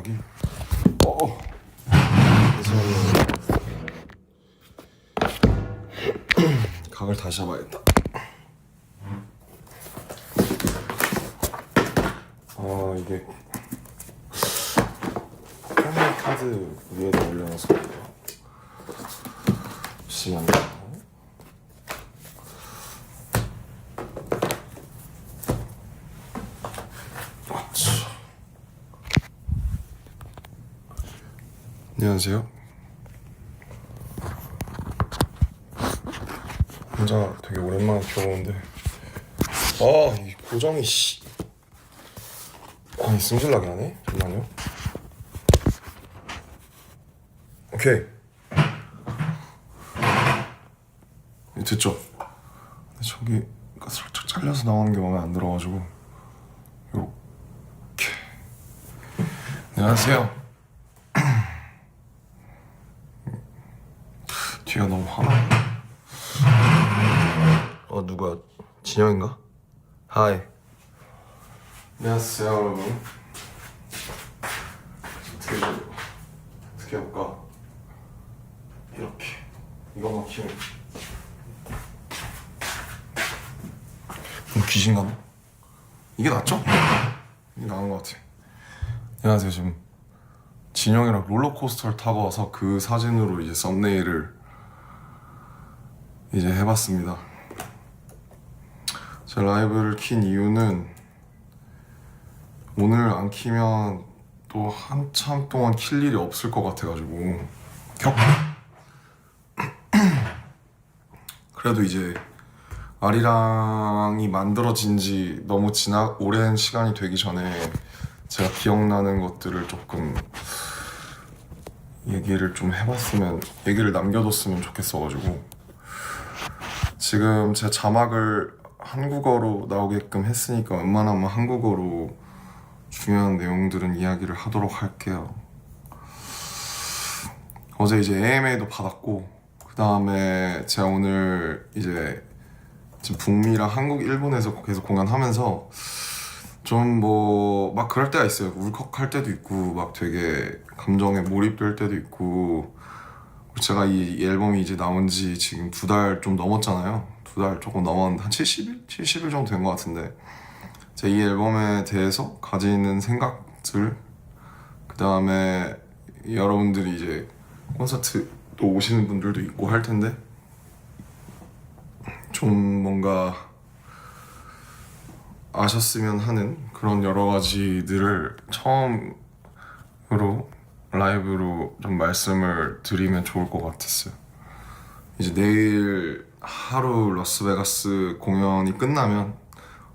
자기. 각을 다시 잡아야겠다. 이게 handmade 카드 위에다 올려놔서 그래요. 잠시만요. 안녕하세요. 혼자 되게 오랜만에 들어오는데 이 고정이 아니 승질나게 하네? 잠깐만요. 오케이 됐죠? 저기 살짝 잘려서 나오는 게 마음에 안 들어가지고 요렇게. 안녕하세요. 뒤가 너무 화나네. 누가 진영인가? 하이. 안녕하세요 여러분. 어떻게 할까? 이렇게 이거만 키우면 귀신 같나? 이게 낫죠? 이게 나은 것 같아. 안녕하세요. 지금 진영이랑 롤러코스터를 타고 와서 그 사진으로 이제 썸네일을 이제 해봤습니다. 제 라이브를 킨 이유는 오늘 안 키면 또 한참 동안 킬 일이 없을 것 같아가지고 그래도 이제 아리랑이 만들어진 지 너무 오랜 시간이 되기 전에 제가 기억나는 것들을 조금 얘기를 좀 해봤으면, 얘기를 남겨뒀으면 좋겠어가지고 지금 제 자막을 한국어로 나오게끔 했으니까 웬만하면 한국어로 중요한 내용들은 이야기를 하도록 할게요. 어제 이제 AMA도 받았고, 그 다음에 제가 오늘 이제 지금 북미랑 한국, 일본에서 계속 공연하면서 좀 뭐 막 그럴 때가 있어요. 울컥할 때도 있고 막 되게 감정에 몰입될 때도 있고. 제가 이 앨범이 이제 나온 지 지금 2달 좀 넘었잖아요. 2달 조금 넘었는데 한 70일? 70일 정도 된 것 같은데 제가 이 앨범에 대해서 가지는 생각들, 그 다음에 여러분들이 이제 콘서트도 오시는 분들도 있고 할 텐데 좀 뭔가 아셨으면 하는 그런 여러 가지들을 처음으로 라이브로 좀 말씀을 드리면 좋을 것 같았어요. 이제 내일 하루 라스베가스 공연이 끝나면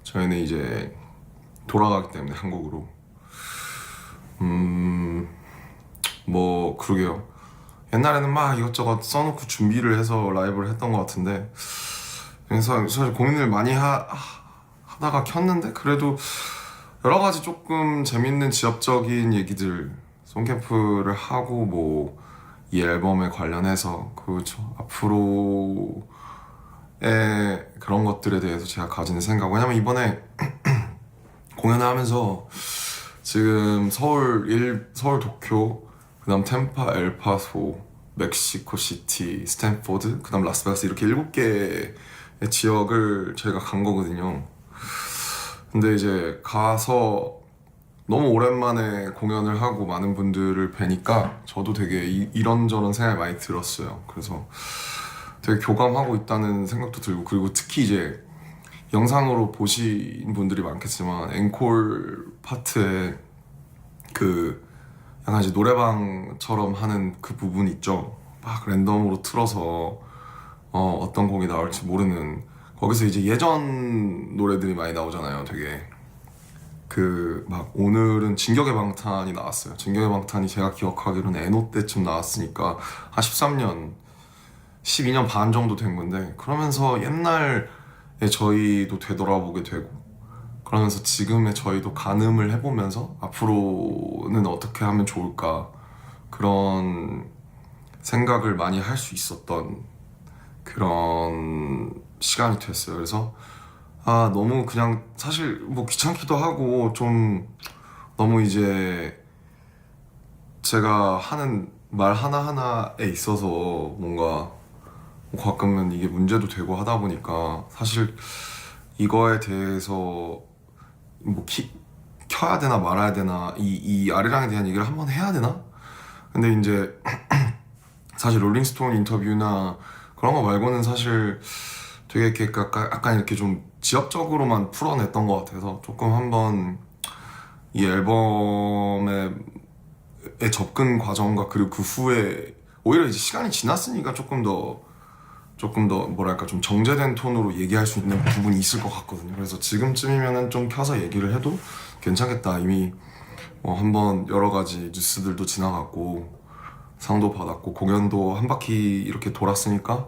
저희는 이제 돌아가기 때문에 한국으로 뭐 그러게요. 옛날에는 막 이것저것 써놓고 준비를 해서 라이브를 했던 것 같은데, 그래서 사실 고민을 많이 하다가 켰는데 그래도 여러 가지 조금 재밌는 지엽적인 얘기들, 송캠프를 하고 뭐 이 앨범에 관련해서 그렇죠, 앞으로의 그런 것들에 대해서 제가 가지는 생각. 왜냐면 이번에 공연을 하면서 지금 서울 도쿄, 그 다음 템파, 엘파소, 멕시코 시티, 스탠포드, 그 다음 라스베가스, 이렇게 7개의 지역을 저희가 간 거거든요. 근데 이제 가서 너무 오랜만에 공연을 하고 많은 분들을 뵈니까 저도 되게 이런저런 생각이 많이 들었어요. 그래서 되게 교감하고 있다는 생각도 들고, 그리고 특히 이제 영상으로 보신 분들이 많겠지만 앵콜 파트에 그 약간 이제 노래방처럼 하는 그 부분 있죠. 막 랜덤으로 틀어서 어떤 곡이 나올지 모르는, 거기서 이제 예전 노래들이 많이 나오잖아요. 되게 그 막 오늘은 진격의 방탄이 나왔어요. 진격의 방탄이 제가 기억하기로는 에노 때쯤 나왔으니까 한 13년 12년 반 정도 된 건데, 그러면서 옛날에 저희도 되돌아보게 되고, 그러면서 지금의 저희도 가늠을 해보면서 앞으로는 어떻게 하면 좋을까, 그런 생각을 많이 할 수 있었던 그런 시간이 됐어요. 그래서 너무 그냥 사실 뭐 귀찮기도 하고 좀 너무 이제 제가 하는 말 하나하나에 있어서 뭔가 가끔은 이게 문제도 되고 하다 보니까 사실 이거에 대해서 뭐 켜야 되나 말아야 되나 이 아리랑에 대한 얘기를 한번 해야 되나? 근데 이제 사실 롤링스톤 인터뷰나 그런 거 말고는 사실 되게 이렇게 약간 이렇게 좀 지역적으로만 풀어냈던 것 같아서 조금 한번 이 앨범의 접근 과정과 그리고 그 후에 오히려 이제 시간이 지났으니까 조금 더 뭐랄까 좀 정제된 톤으로 얘기할 수 있는 부분이 있을 것 같거든요. 그래서 지금쯤이면은 좀 켜서 얘기를 해도 괜찮겠다. 이미 한번 여러 가지 뉴스들도 지나갔고 상도 받았고 공연도 한 바퀴 이렇게 돌았으니까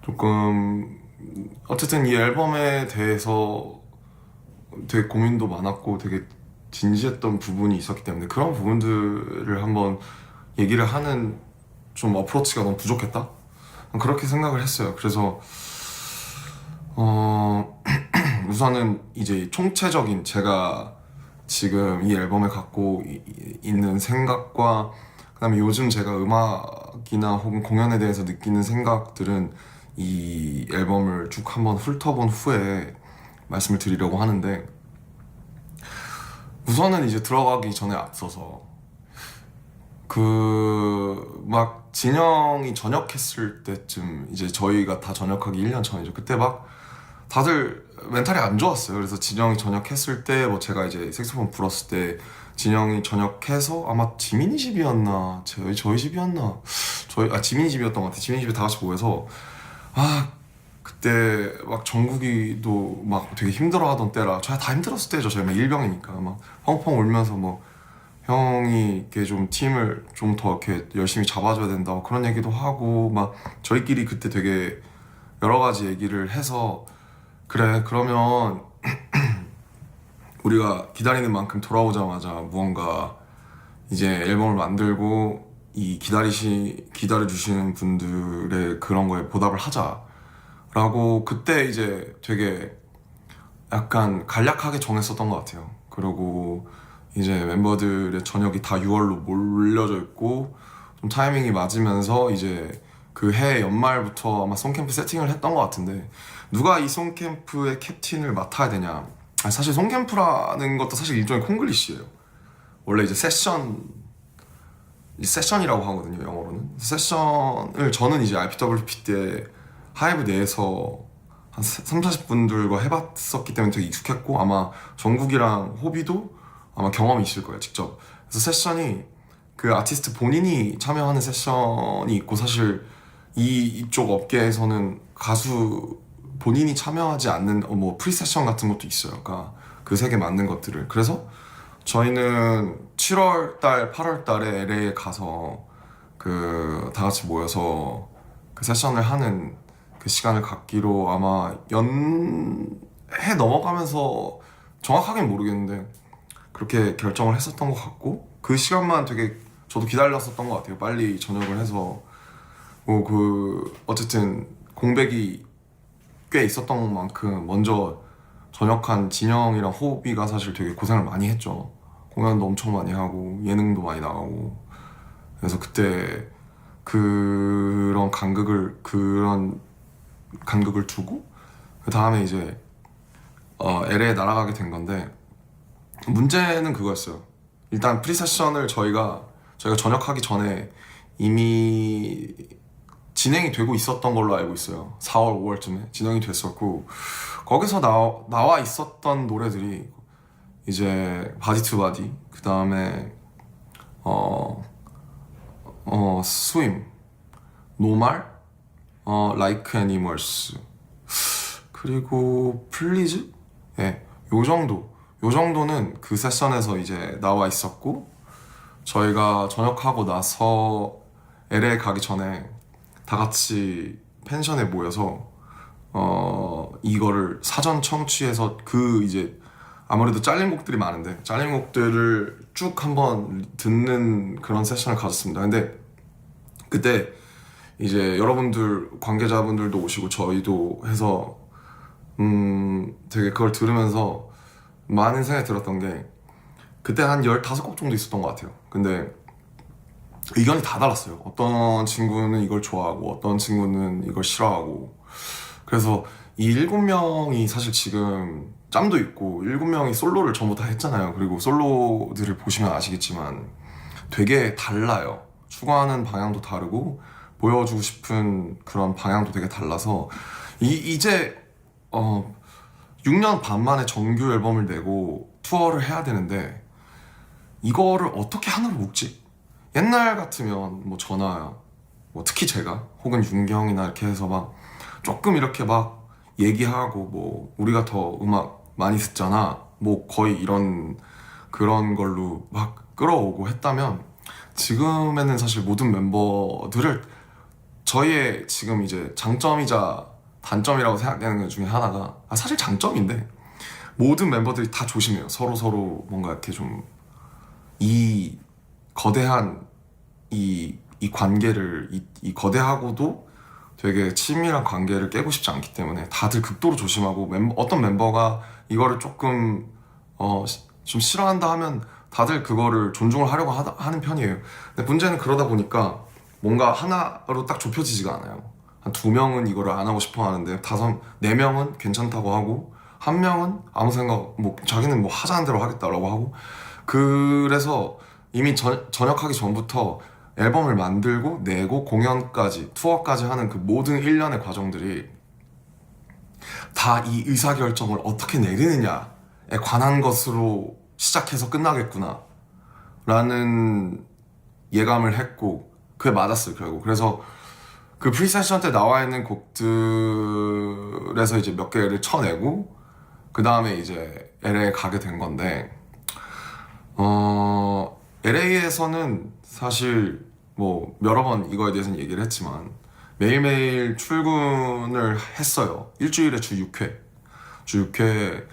조금 어쨌든 이 앨범에 대해서 되게 고민도 많았고 되게 진지했던 부분이 있었기 때문에 그런 부분들을 한번 얘기를 하는 좀 어프로치가 너무 부족했다? 그렇게 생각을 했어요. 그래서 우선은 이제 총체적인 제가 지금 이 앨범에 갖고 있는 생각과 그다음에 요즘 제가 음악이나 혹은 공연에 대해서 느끼는 생각들은 이 앨범을 쭉 한번 훑어본 후에 말씀을 드리려고 하는데 우선은 이제 들어가기 전에 앞서서 막 진영이 전역했을 때쯤 이제 저희가 다 전역하기 1년 전이죠. 그때 막 다들 멘탈이 안 좋았어요. 그래서 진영이 전역했을 때 뭐 제가 이제 색소폰 불었을 때 진영이 전역해서 아마 지민이 집이었나 저희 집이었나 지민이 집이었던 것 같아요. 지민이 집에 다 같이 모여서 그때 막 정국이도 막 되게 힘들어하던 때라 저희 다 힘들었을 때죠. 저희 막 일병이니까 막 펑펑 울면서 뭐 형이 이렇게 좀 팀을 좀 더 이렇게 열심히 잡아줘야 된다 그런 얘기도 하고 막 저희끼리 그때 되게 여러 가지 얘기를 해서 그래 그러면 우리가 기다리는 만큼 돌아오자마자 무언가 이제 앨범을 만들고 이 기다려주시는 분들의 그런 거에 보답을 하자라고 그때 이제 되게 약간 간략하게 정했었던 것 같아요. 그리고 이제 멤버들의 저녁이 다 6월로 몰려져 있고 좀 타이밍이 맞으면서 이제 그 해 연말부터 아마 송캠프 세팅을 했던 것 같은데 누가 이 송캠프의 캡틴을 맡아야 되냐. 사실 송캠프라는 것도 사실 일종의 콩글리시예요. 원래 이제 세션이라고 하거든요, 영어로는. 세션을 저는 이제 IPWP 때 하이브 내에서 한 3, 40분들과 해봤었기 때문에 되게 익숙했고 아마 정국이랑 호비도 아마 경험이 있을 거예요, 직접. 그래서 세션이 그 아티스트 본인이 참여하는 세션이 있고 사실 이쪽 업계에서는 가수 본인이 참여하지 않는 뭐 프리세션 같은 것도 있어요. 그러니까 그 색에 맞는 것들을. 그래서 저희는 7월 달, 8월 달에 LA에 가서 그 다 같이 모여서 그 세션을 하는 그 시간을 갖기로 아마 해 넘어가면서 정확하게는 모르겠는데 그렇게 결정을 했었던 것 같고 그 시간만 되게 저도 기다렸었던 것 같아요. 빨리 전역을 해서 어쨌든 공백이 꽤 있었던 만큼 먼저 전역한 진영이랑 호비가 사실 되게 고생을 많이 했죠. 공연도 엄청 많이 하고 예능도 많이 나가고 그래서 그때 그런 간극을 두고 그 다음에 이제 LA에 날아가게 된 건데 문제는 그거였어요. 일단 프리세션을 저희가 전역하기 전에 이미 진행이 되고 있었던 걸로 알고 있어요. 4월, 5월쯤에 진행이 됐었고 거기서 나와 있었던 노래들이 이제 바디 투 바디 그 다음에 스윙, 노말, like animals 그리고 플리즈? 예, 요 정도는 그 세션에서 이제 나와 있었고 저희가 전역하고 나서 LA 가기 전에 다 같이 펜션에 모여서 이거를 사전 청취해서 이제 아무래도 잘린 곡들이 많은데 잘린 곡들을 쭉 한번 듣는 그런 세션을 가졌습니다. 근데 그때 이제 여러분들 관계자분들도 오시고 저희도 해서 되게 그걸 들으면서 많은 생각이 들었던 게 그때 한 15곡 정도 있었던 것 같아요. 근데 의견이 다 달랐어요. 어떤 친구는 이걸 좋아하고 어떤 친구는 이걸 싫어하고. 그래서 이 7명이 사실 지금 짬도 있고 7명이 솔로를 전부 다 했잖아요. 그리고 솔로들을 보시면 아시겠지만 되게 달라요. 추구하는 방향도 다르고 보여주고 싶은 그런 방향도 되게 달라서 이제 6년 반 만에 정규 앨범을 내고 투어를 해야 되는데 이거를 어떻게 하나로 묶지? 옛날 같으면 뭐 저나 뭐 특히 제가 혹은 윤경이나 이렇게 해서 막 조금 이렇게 막 얘기하고 뭐 우리가 더 음악 많이 듣잖아 뭐 거의 이런 그런 걸로 막 끌어오고 했다면 지금에는 사실 모든 멤버들을 저희의 지금 이제 장점이자 단점이라고 생각되는 것 중에 하나가 사실 장점인데 모든 멤버들이 다 조심해요. 서로 뭔가 이렇게 좀 이 거대한 이 관계를 이 거대하고도 되게 친밀한 관계를 깨고 싶지 않기 때문에 다들 극도로 조심하고 어떤 멤버가 이거를 조금 좀 싫어한다 하면 다들 그거를 존중을 하려고 하는 편이에요. 근데 문제는 그러다 보니까 뭔가 하나로 딱 좁혀지지가 않아요. 한 2명은 이거를 안 하고 싶어 하는데 4명은 괜찮다고 하고 1명은 아무 생각 뭐 자기는 뭐 하자는 대로 하겠다라고 하고 그래서 이미 전역하기 전부터 앨범을 만들고 내고 공연까지 투어까지 하는 그 모든 일련의 과정들이 다 이 의사결정을 어떻게 내리느냐에 관한 것으로 시작해서 끝나겠구나 라는 예감을 했고 그게 맞았어요 결국. 그래서 그 프리세션 때 나와 있는 곡들에서 이제 몇 개를 쳐내고 그 다음에 이제 LA에 가게 된 건데 LA에서는 사실 뭐 여러 번 이거에 대해서는 얘기를 했지만 매일매일 출근을 했어요. 일주일에 주 6회 주 6회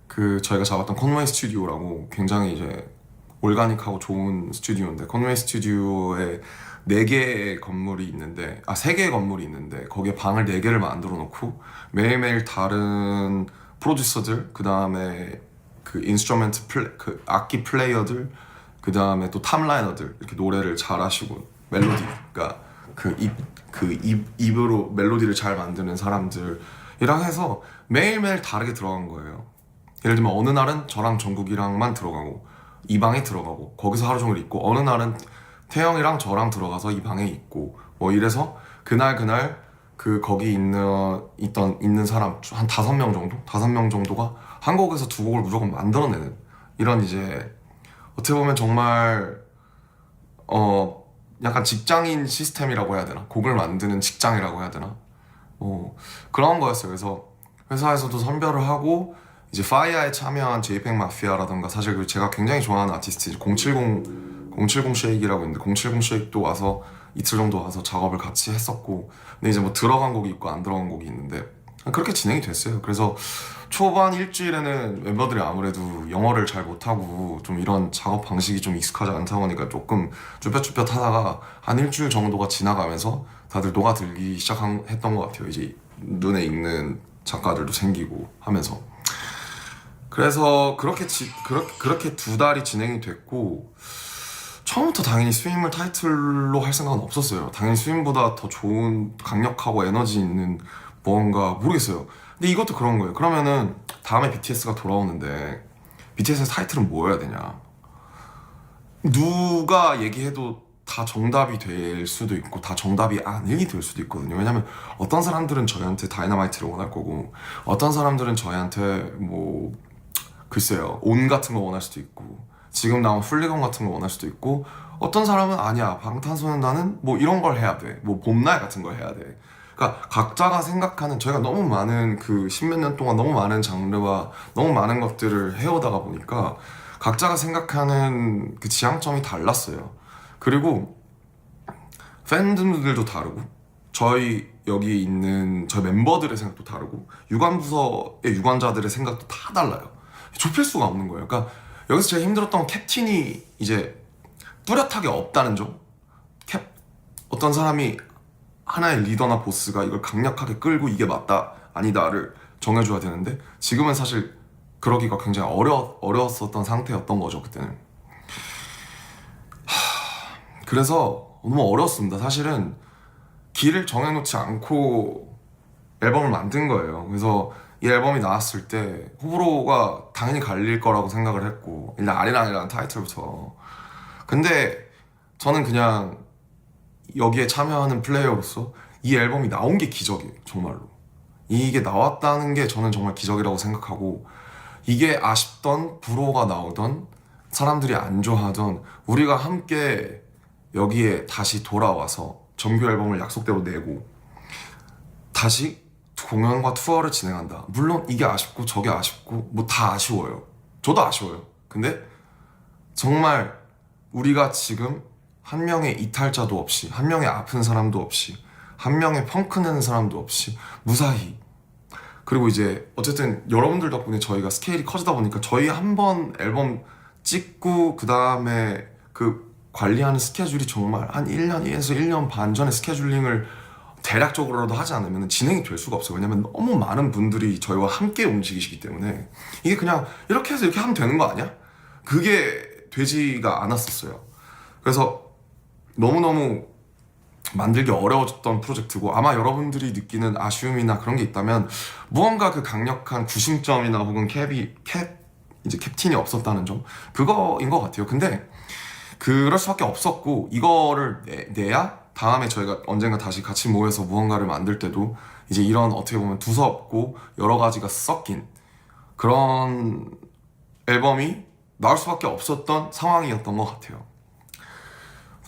그 저희가 잡았던 컨웨이 스튜디오라고 굉장히 이제 올가닉하고 좋은 스튜디오인데 컨웨이 스튜디오에 4개의 건물이 있는데 3개의 건물이 있는데 거기에 방을 4개를 만들어 놓고 매일매일 다른 프로듀서들 그 다음에 그 인스트루멘트 그 악기 플레이어들 그 다음에 또 탑라이너들 이렇게 노래를 잘하시고 멜로디 그러니까 입으로 멜로디를 잘 만드는 사람들이랑 해서 매일매일 다르게 들어간 거예요. 예를 들면 어느 날은 저랑 정국이랑만 들어가고 이 방에 들어가고 거기서 하루 종일 있고 어느 날은 태영이랑 저랑 들어가서 이 방에 있고 뭐 이래서 그날 그 거기 있는 사람 한 5명 정도? 5명 정도가 한 곡에서 2곡을 무조건 만들어내는 이런 이제 어떻게 보면 정말 약간 직장인 시스템이라고 해야 되나? 곡을 만드는 직장이라고 해야 되나? 그런 거였어요. 그래서 회사에서도 선별을 하고 이제 파이어에 참여한 제이팩 마피아라던가 사실 그 제가 굉장히 좋아하는 아티스트 070 쉐이크라고 있는데 070 쉐이크도 와서 이틀 정도 와서 작업을 같이 했었고 근데 이제 뭐 들어간 곡이 있고 안 들어간 곡이 있는데 그렇게 진행이 됐어요. 그래서 초반 일주일에는 멤버들이 아무래도 영어를 잘 못하고 좀 이런 작업 방식이 좀 익숙하지 않다 보니까 조금 쭈뼛쭈뼛 하다가 한 일주일 정도가 지나가면서 다들 녹아들기 시작했던 것 같아요. 이제 눈에 익는 작가들도 생기고 하면서 그래서 그렇게 2달이 진행이 됐고 처음부터 당연히 스윙을 타이틀로 할 생각은 없었어요. 당연히 스윙보다 더 좋은 강력하고 에너지 있는 뭔가 모르겠어요. 근데 이것도 그런 거예요. 그러면은 다음에 BTS가 돌아오는데 BTS의 타이틀은 뭐여야 되냐? 누가 얘기해도 다 정답이 될 수도 있고 다 정답이 아니게 될 수도 있거든요. 왜냐면 어떤 사람들은 저희한테 다이너마이트를 원할 거고 어떤 사람들은 저희한테 뭐 글쎄요 온 같은 거 원할 수도 있고 지금 나온 훌리건 같은 거 원할 수도 있고 어떤 사람은 아니야 방탄소년단은 뭐 이런 걸 해야 돼뭐 봄날 같은 걸 해야 돼. 그러니까 각자가 생각하는 저희가 너무 많은 그 10몇 년 동안 너무 많은 장르와 너무 많은 것들을 해오다가 보니까 각자가 생각하는 그 지향점이 달랐어요. 그리고 팬들도 다르고 저희 여기 있는 저희 멤버들의 생각도 다르고 유관부서의 유관자들의 생각도 다 달라요. 좁힐 수가 없는 거예요. 그러니까 여기서 제일 힘들었던 건 캡틴이 이제 뚜렷하게 없다는 점. 어떤 사람이 하나의 리더나 보스가 이걸 강력하게 끌고 이게 맞다 아니다를 정해줘야 되는데 지금은 사실 그러기가 굉장히 어려웠었던 상태였던 거죠 그때는. 그래서 너무 어려웠습니다. 사실은 길을 정해놓지 않고 앨범을 만든 거예요. 그래서 이 앨범이 나왔을 때 호불호가 당연히 갈릴 거라고 생각을 했고, 일단 아리랑이라는 타이틀부터. 근데 저는 그냥 여기에 참여하는 플레이어로서 이 앨범이 나온 게 기적이에요. 정말로 이게 나왔다는 게 저는 정말 기적이라고 생각하고, 이게 아쉽던 불호가 나오던 사람들이 안 좋아하던 우리가 함께 여기에 다시 돌아와서 정규 앨범을 약속대로 내고 다시 공연과 투어를 진행한다. 물론 이게 아쉽고 저게 아쉽고 뭐 다 아쉬워요. 저도 아쉬워요. 근데 정말 우리가 지금 한 명의 이탈자도 없이, 한 명의 아픈 사람도 없이, 한 명의 펑크 내는 사람도 없이 무사히, 그리고 이제 어쨌든 여러분들 덕분에 저희가 스케일이 커지다 보니까 저희 한 번 앨범 찍고 그 다음에 그 관리하는 스케줄이 정말 한 1년에서 1년 반 전에 스케줄링을 대략적으로라도 하지 않으면 진행이 될 수가 없어요. 왜냐면 너무 많은 분들이 저희와 함께 움직이시기 때문에 이게 그냥 이렇게 해서 이렇게 하면 되는 거 아니야? 그게 되지가 않았었어요. 그래서 너무너무 만들기 어려워졌던 프로젝트고, 아마 여러분들이 느끼는 아쉬움이나 그런 게 있다면 무언가 그 강력한 구심점이나 혹은 이제 캡틴이 없었다는 점, 그거인 것 같아요. 근데 그럴 수밖에 없었고, 이거를 내야 다음에 저희가 언젠가 다시 같이 모여서 무언가를 만들 때도 이제 이런 어떻게 보면 두서없고 여러 가지가 섞인 그런 앨범이 나올 수밖에 없었던 상황이었던 것 같아요.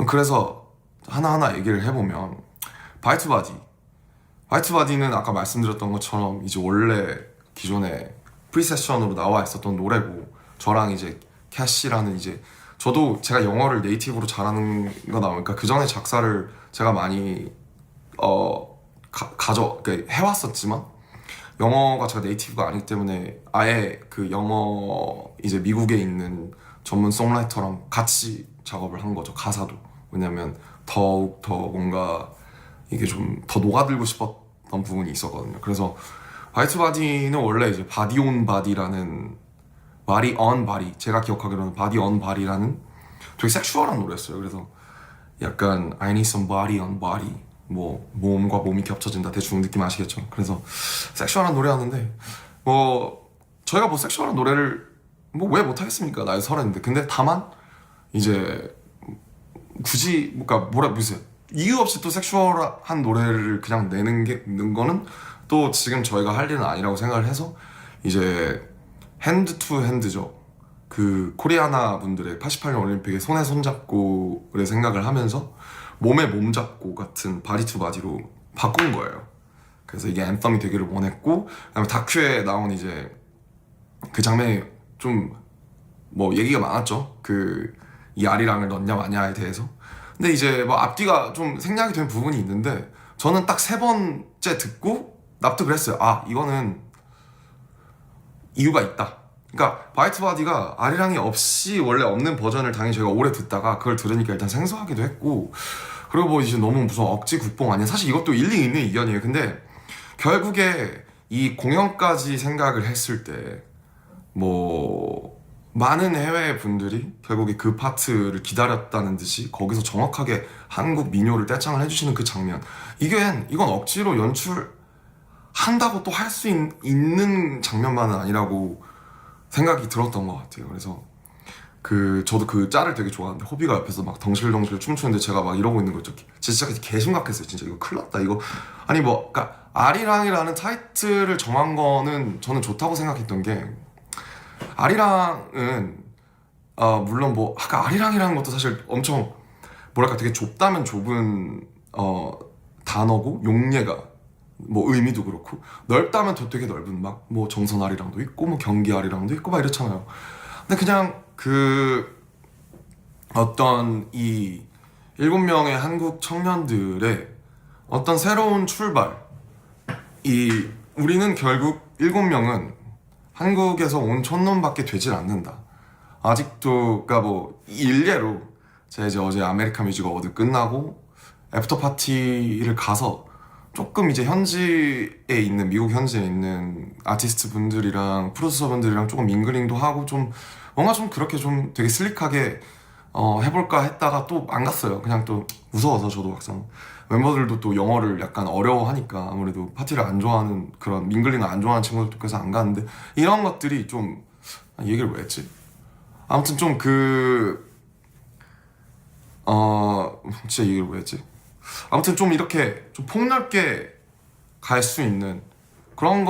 그래서 하나하나 얘기를 해보면, 바이투바디는 아까 말씀드렸던 것처럼 이제 원래 기존에 프리세션으로 나와 있었던 노래고, 저랑 이제 캐시라는, 이제 저도 제가 영어를 네이티브로 잘하는 거 나오니까 그 전에 작사를 제가 많이 해왔었지만 영어가 제가 네이티브가 아니기 때문에 아예 그 영어 이제 미국에 있는 전문 송라이터랑 같이 작업을 한 거죠. 가사도. 왜냐면 더욱 더 뭔가 이게 좀 더 녹아들고 싶었던 부분이 있었거든요. 그래서 바이투바디는 원래 이제 바디 온 바디라는, 바디 on 바디, 제가 기억하기로는 바디 on 바디라는 되게 섹슈얼한 노래였어요. 그래서 약간 I need some body on body, 뭐 몸과 몸이 겹쳐진다, 대충 느낌 아시겠죠? 그래서 섹슈얼한 노래였는데, 뭐 저희가 뭐 섹슈얼한 노래를 뭐 왜 못하겠습니까? 나이 30인데. 근데 다만 이제 굳이 무슨 이유 없이 또 섹슈얼한 노래를 그냥 내는 거는 또 지금 저희가 할 일은 아니라고 생각을 해서, 이제 핸드 투 핸드죠. 그 코리아나 분들의 88년 올림픽에 손에 손 잡고를 생각을 하면서 몸에 몸 잡고 같은 바디 투 바디로 바꾼 거예요. 그래서 이게 앤썸이 되기를 원했고, 그다음에 다큐에 나온 이제 그 장면이 좀 뭐 얘기가 많았죠. 그 이 아리랑을 넣냐 마냐에 대해서. 근데 이제 뭐 앞뒤가 좀 생략이 된 부분이 있는데, 저는 딱 3번째 듣고 납득을 했어요. 아, 이거는 이유가 있다. 그러니까 바이트바디가 아리랑이 없이 원래 없는 버전을 당연히 저희가 오래 듣다가 그걸 들으니까 일단 생소하기도 했고, 그리고 뭐 이제 너무 무슨 억지 국뽕 아니야. 사실 이것도 일리 있는 의견이에요. 근데 결국에 이 공연까지 생각을 했을 때 뭐 많은 해외 분들이 결국에 그 파트를 기다렸다는 듯이 거기서 정확하게 한국 민요를 떼창을 해주시는 그 장면, 이건 억지로 연출한다고 또 할 수 있는 장면만은 아니라고 생각이 들었던 것 같아요. 그래서 저도 그 짤을 되게 좋아하는데, 호비가 옆에서 막 덩실덩실 춤추는데 제가 막 이러고 있는 거 있죠. 진짜 개심각했어요. 진짜 이거 큰일 났다. 이거 아니 뭐, 그러니까 아리랑이라는 타이틀을 정한 거는 저는 좋다고 생각했던 게, 아리랑은 물론 뭐 아까 아리랑이라는 것도 사실 엄청 뭐랄까 되게 좁다면 좁은 단어고, 용례가 뭐 의미도 그렇고, 넓다면 더 되게 넓은 막 뭐 정선 아리랑도 있고 뭐 경기 아리랑도 있고 막 이렇잖아요. 근데 그냥 그 어떤 이 7명의 한국 청년들의 어떤 새로운 출발, 우리는 결국 7명은 한국에서 온 촌놈밖에 되질 않는다. 아직도, 그니까 뭐 일례로 제가 이제 어제 아메리칸 뮤직 어워드 끝나고 애프터 파티를 가서 조금 이제 현지에 있는, 미국 현지에 있는 아티스트 분들이랑 프로듀서 분들이랑 조금 밍글링도 하고, 좀 뭔가 좀 그렇게 좀 되게 슬릭하게 해볼까 했다가 또 안 갔어요. 그냥 또 무서워서 저도 막상 멤버들도 또 영어를 약간 어려워하니까 아무래도 파티를 안 좋아하는 그런 밍글링을 안 좋아하는 친구들도 그래서 안 갔는데 이런 것들이 좀 얘기를 왜 했지? 아무튼 좀 진짜 얘기를 왜 했지? 아무튼 좀 이렇게 좀 폭넓게 갈 수 있는 그런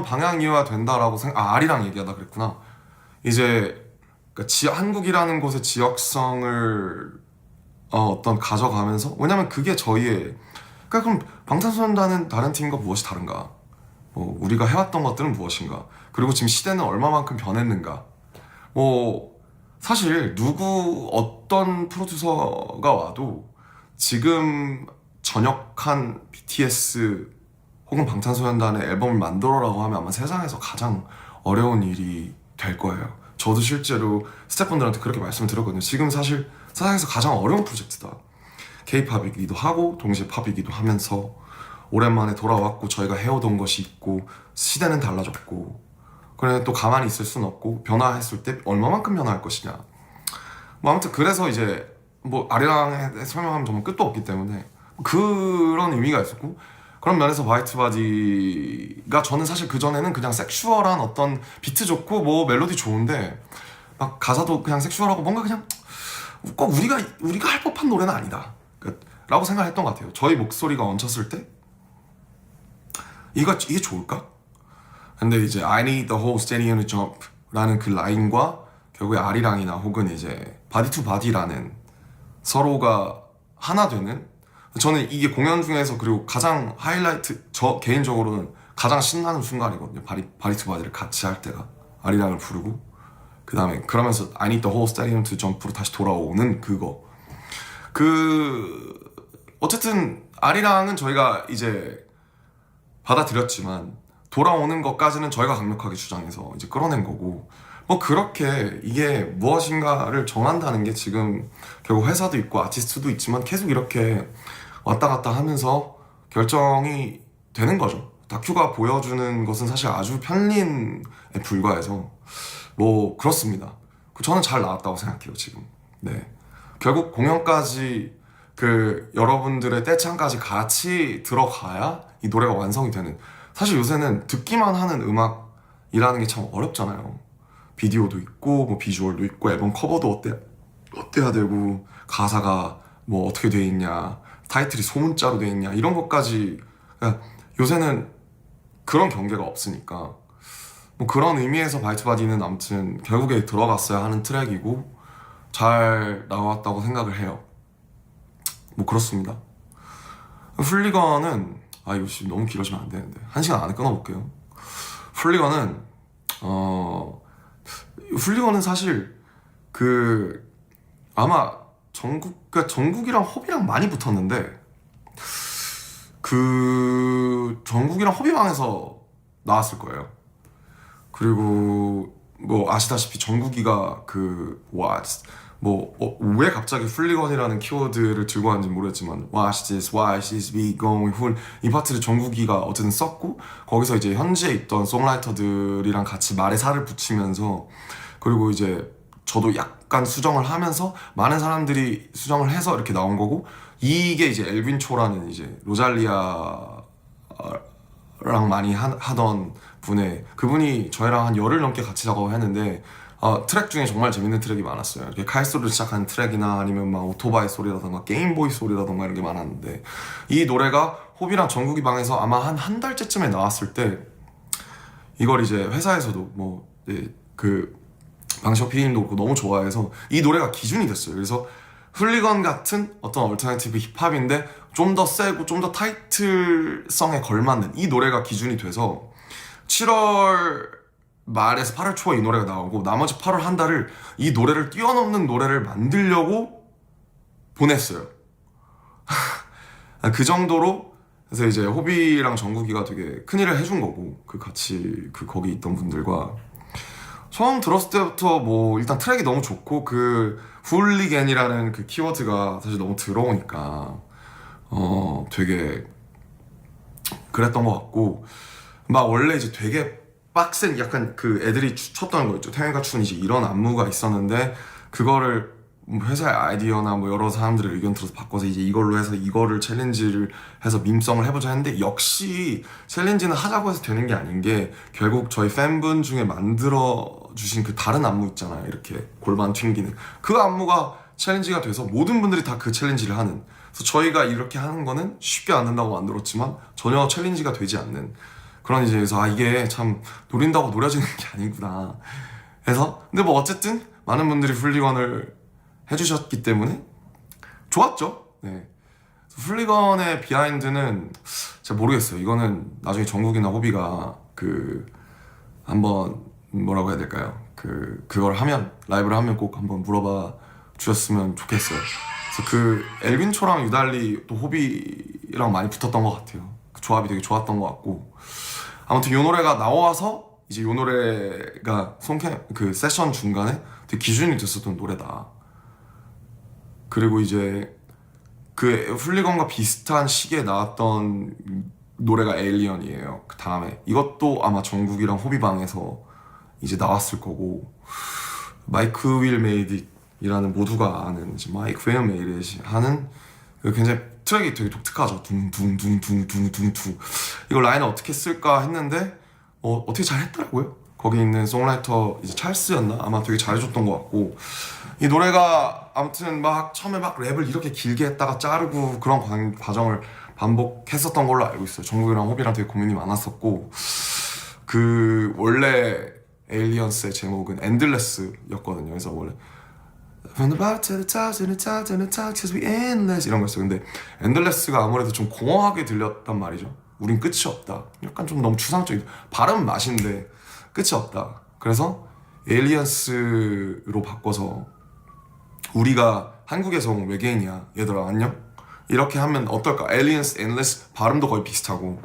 방향이어야 된다라고 아리랑 얘기하다 그랬구나. 이제 그러니까 한국이라는 곳의 지역성을 어떤 가져가면서 왜냐면 그게 저희의 그러니까 그럼 방탄소년단은 다른 팀과 무엇이 다른가? 우리가 해왔던 것들은 무엇인가? 그리고 지금 시대는 얼마만큼 변했는가? 사실 어떤 프로듀서가 와도 지금 전역한 BTS 혹은 방탄소년단의 앨범을 만들어라고 하면 아마 세상에서 가장 어려운 일이 될 거예요. 저도 실제로 스태프분들한테 그렇게 말씀을 드렸거든요. 지금 사실 세상에서 가장 어려운 프로젝트다. K-팝이기도 하고 동시에 팝이기도 하면서 오랜만에 돌아왔고 저희가 해오던 것이 있고 시대는 달라졌고 그래 또 가만히 있을 순 없고 변화했을 때 얼마만큼 변화할 것이냐. 아무튼 그래서 이제 아리랑에 설명하면 정말 끝도 없기 때문에 그런 의미가 있었고 그런 면에서 화이트바디가 저는 사실 그전에는 그냥 섹슈얼한 어떤 비트 좋고 멜로디 좋은데 막 가사도 그냥 섹슈얼하고 뭔가 그냥 꼭 우리가 할 법한 노래는 아니다 라고 생각했던 것 같아요. 저희 목소리가 얹혔을 때 이게 좋을까? 근데 이제 I need the whole stadium to jump 라는 그 라인과 결국에 아리랑이나 혹은 이제 바디 투 바디라는 서로가 하나 되는 저는 이게 공연 중에서 그리고 가장 하이라이트 저 개인적으로는 가장 신나는 순간이거든요. 바디 투 바디를 같이 할 때가 아리랑을 부르고 그 다음에 그러면서 I need the whole stadium to jump으로 다시 돌아오는 그거 어쨌든 아리랑은 저희가 이제 받아들였지만 돌아오는 것까지는 저희가 강력하게 주장해서 이제 끌어낸 거고 그렇게 이게 무엇인가를 정한다는 게 지금 결국 회사도 있고 아티스트도 있지만 계속 이렇게 왔다 갔다 하면서 결정이 되는 거죠. 다큐가 보여주는 것은 사실 아주 편린에 불과해서 그렇습니다. 저는 잘 나왔다고 생각해요 지금. 네, 결국 공연까지 여러분들의 떼창까지 같이 들어가야 이 노래가 완성이 되는. 사실 요새는 듣기만 하는 음악이라는 게 참 어렵잖아요. 비디오도 있고 비주얼도 있고 앨범 커버도 어때야 되고 가사가 어떻게 돼 있냐 타이틀이 소문자로 돼 있냐 이런 것까지 그러니까 요새는 그런 경계가 없으니까 그런 의미에서 바이트바디는 아무튼 결국에 들어갔어야 하는 트랙이고 잘 나왔다고 생각을 해요. 그렇습니다. 훌리건은 이거 지금 너무 길어지면 안 되는데 1시간 안에 끊어볼게요. 훌리건은 사실 아마 정국이랑 호비랑 많이 붙었는데 정국이랑 호비방에서 나왔을 거예요. 그리고 아시다시피 정국이가 왜 갑자기 훌리건이라는 키워드를 들고 왔는지 모르겠지만 Watch this, watch this, we going full 이 파트를 정국이가 어쨌든 썼고 거기서 이제 현지에 있던 송라이터들이랑 같이 말에 살을 붙이면서 그리고 이제 저도 약간 수정을 하면서 많은 사람들이 수정을 해서 이렇게 나온 거고 이게 이제 엘빈 초라는 이제 로잘리아랑 많이 하던 그분이 저희랑 한 열흘 넘게 같이 작업을 했는데 트랙 중에 정말 재밌는 트랙이 많았어요. 이렇게 칼소리를 시작하는 트랙이나 아니면 오토바이 소리라던가 게임보이 소리라던가 이런 게 많았는데 이 노래가 호비랑 정국이 방에서 아마 한 달째쯤에 나왔을 때 이걸 이제 회사에서도 방시혁 PD님도 그렇고 너무 좋아해서 이 노래가 기준이 됐어요. 그래서 훌리건 같은 어떤 얼터너티브 힙합인데 좀 더 세고 좀 더 타이틀성에 걸맞는 이 노래가 기준이 돼서 7월 말에서 8월 초에 이 노래가 나오고 나머지 8월 한 달을 이 노래를 뛰어넘는 노래를 만들려고 보냈어요. 그 정도로. 그래서 이제 호비랑 정국이가 되게 큰일을 해준 거고 같이 거기 있던 분들과 처음 들었을 때부터 일단 트랙이 너무 좋고 훌리겐이라는 키워드가 사실 너무 들어오니까 되게 그랬던 것 같고 원래 이제 되게 빡센 약간 애들이 췄던 거 있죠. 태양이가 춘 이제 이런 안무가 있었는데 그거를 회사의 아이디어나 뭐 여러 사람들의 의견 들어서 바꿔서 이제 이걸로 해서 이거를 챌린지를 해서 밈성을 해보자 했는데, 역시 챌린지는 하자고 해서 되는 게 아닌 게, 결국 저희 팬분 중에 만들어 주신 그 다른 안무 있잖아요. 이렇게 골반 튕기는 그 안무가 챌린지가 돼서 모든 분들이 다 그 챌린지를 하는, 그래서 저희가 이렇게 하는 거는 쉽게 안 된다고 만들었지만 전혀 챌린지가 되지 않는 그런, 이제 그래서 이게 참 노린다고 노려지는 게 아니구나 해서. 근데 뭐 어쨌든 많은 분들이 훌리건을 해주셨기 때문에 좋았죠. 네. 훌리건의 비하인드는 잘 모르겠어요. 이거는 나중에 정국이나 호비가 한번 뭐라고 해야 될까요? 그걸 하면, 라이브를 하면 꼭 한번 물어봐 주셨으면 좋겠어요. 그래서 엘빈초랑 유달리 또 호비랑 많이 붙었던 것 같아요. 그 조합이 되게 좋았던 것 같고, 아무튼 이 노래가 나와서 이제 이 노래가 세션 중간에 되게 기준이 됐었던 노래다. 그리고 이제 훌리건과 비슷한 시기에 나왔던 노래가 에일리언이에요. 그 다음에 이것도 아마 정국이랑 호비방에서 이제 나왔을 거고, 마이크 윌 메이드이라는 모두가 아는 이제 마이크 윌 메이드 하는 굉장히 트랙이 되게 독특하죠. 둥둥둥둥둥둥. 이걸 라인을 어떻게 쓸까 했는데 어떻게 잘 했더라고요. 거기 있는 송라이터 이제 찰스였나? 아마 되게 잘해줬던 것 같고, 이 노래가 아무튼 처음에 랩을 이렇게 길게 했다가 자르고 그런 과정을 반복했었던 걸로 알고 있어요. 정국이랑 호비랑 되게 고민이 많았었고, 원래 에일리언스의 제목은 엔들레스였거든요. 그래서 원래 From the bottom to the top, to the top, to the top, 'cause we endless 이런 거였어요. 근데 엔들레스가 아무래도 좀 공허하게 들렸단 말이죠. 우린 끝이 없다. 약간 좀 너무 추상적인, 발음 맛인데 끝이 없다. 그래서 에일리언스로 바꿔서, 우리가 한국에서 온 외계인이야, 얘들아 안녕? 이렇게 하면 어떨까? 에일리언스, 엔드레스 발음도 거의 비슷하고,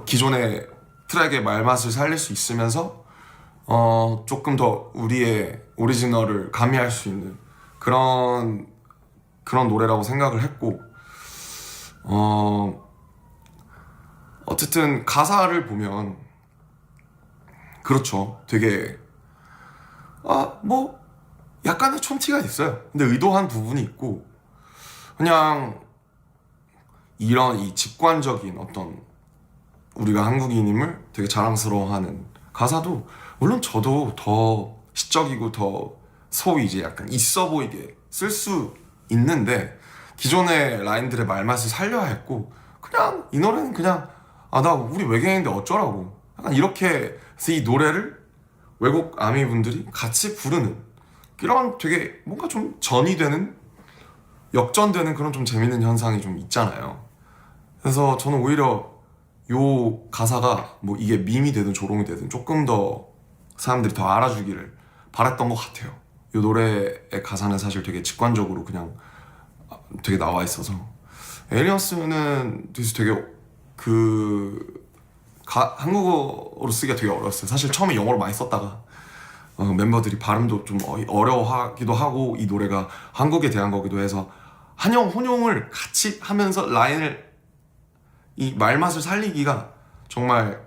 기존의 트랙의 말맛을 살릴 수 있으면서 조금 더 우리의 오리지널을 가미할 수 있는 그런 노래라고 생각을 했고, 어쨌든 가사를 보면 그렇죠. 되게 약간의 촌티가 있어요. 근데 의도한 부분이 있고, 그냥 이런 이 직관적인 어떤 우리가 한국인임을 되게 자랑스러워하는 가사도, 물론 저도 더 시적이고 더 소위 이제 약간 있어 보이게 쓸 수 있는데, 기존의 라인들의 말맛을 살려야 했고, 그냥 이 노래는 그냥 나 우리 외계인인데 어쩌라고, 약간 이렇게 해서 이 노래를 외국 아미 분들이 같이 부르는 이런 되게 뭔가 좀 전이 되는, 역전되는 그런 좀 재밌는 현상이 좀 있잖아요. 그래서 저는 오히려 요 가사가 이게 밈이 되든 조롱이 되든 조금 더 사람들이 더 알아주기를 바랐던 것 같아요. 요 노래의 가사는 사실 되게 직관적으로 그냥 되게 나와 있어서, 에일리언스는 되게 한국어로 쓰기가 되게 어려웠어요. 사실 처음에 영어로 많이 썼다가 멤버들이 발음도 좀 어려워하기도 하고, 이 노래가 한국에 대한 거기도 해서 한영 혼용을 같이 하면서 라인을, 이 말맛을 살리기가 정말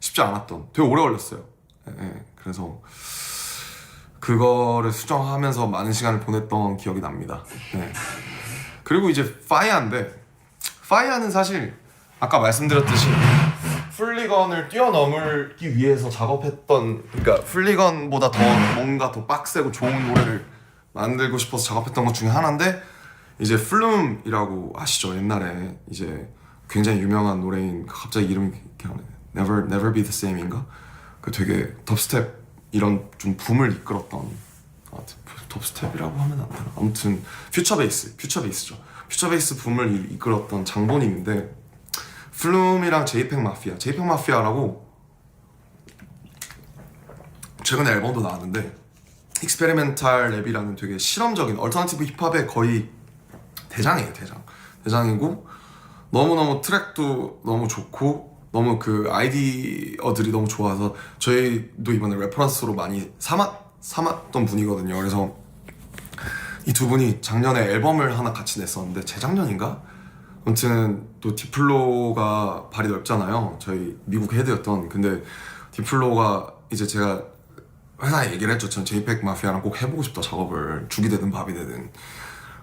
쉽지 않았던, 되게 오래 걸렸어요. 그래서 그거를 수정하면서 많은 시간을 보냈던 기억이 납니다. 그리고 이제 파이아는 사실 아까 말씀드렸듯이 훌리건을 뛰어넘기 위해서 작업했던, 그러니까 훌리건보다 더 뭔가 더 빡세고 좋은 노래를 만들고 싶어서 작업했던 것 중에 하나인데, 이제 플룸이라고 아시죠? 옛날에 이제 굉장히 유명한 노래인, 갑자기 이름이 기억나네. Never Be the Same인가? 되게 덥스텝 이런 좀 붐을 이끌었던, 덥스텝이라고 하면 안 되나? 아무튼 퓨처베이스죠. 퓨처베이스 붐을 이끌었던 장본인인데, 플룸이랑 제이팩 마피아라고 최근에 앨범도 나왔는데, 익스페리멘탈 랩이라는 되게 실험적인 얼터너티브 힙합의 거의 대장이에요. 대장이고, 너무너무 트랙도 너무 좋고, 너무 아이디어들이 너무 좋아서 저희도 이번에 레퍼런스로 많이 삼았던 분이거든요. 그래서 이 두 분이 작년에 앨범을 하나 같이 냈었는데, 재작년인가? 아무튼 또 디플로가 발이 넓잖아요. 저희 미국 헤드였던. 근데 디플로가 이제 제가 회사에 얘기를 했죠. 전 제이팩 마피아랑 꼭 해보고 싶다, 작업을. 죽이 되든 밥이 되든.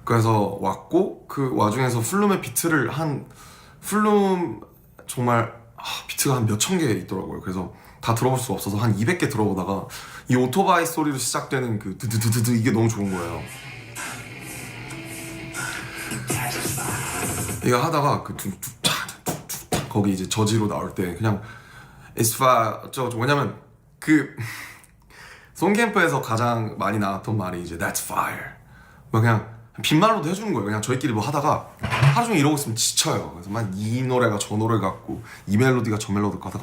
그래서 왔고, 그 와중에서 플룸의 비트를 플룸 정말 비트가 한 몇천 개 있더라고요. 그래서 다 들어볼 수가 없어서 한 200개 들어보다가 이 오토바이 소리로 시작되는 그 드드드드드 이게 너무 좋은 거예요. 이거 하다가 그 툭툭탁 거기 이제 저지로 나올 때 그냥 It's fire 왜냐면 그 송캠프에서 가장 많이 나왔던 말이 이제 That's fire 뭐 그냥 빈말로도 해주는 거예요. 그냥 저희끼리 뭐 하다가 하루 종일 이러고 있으면 지쳐요. 그래서 막 이 노래가 저 노래 같고 이 멜로디가 저 멜로디 같고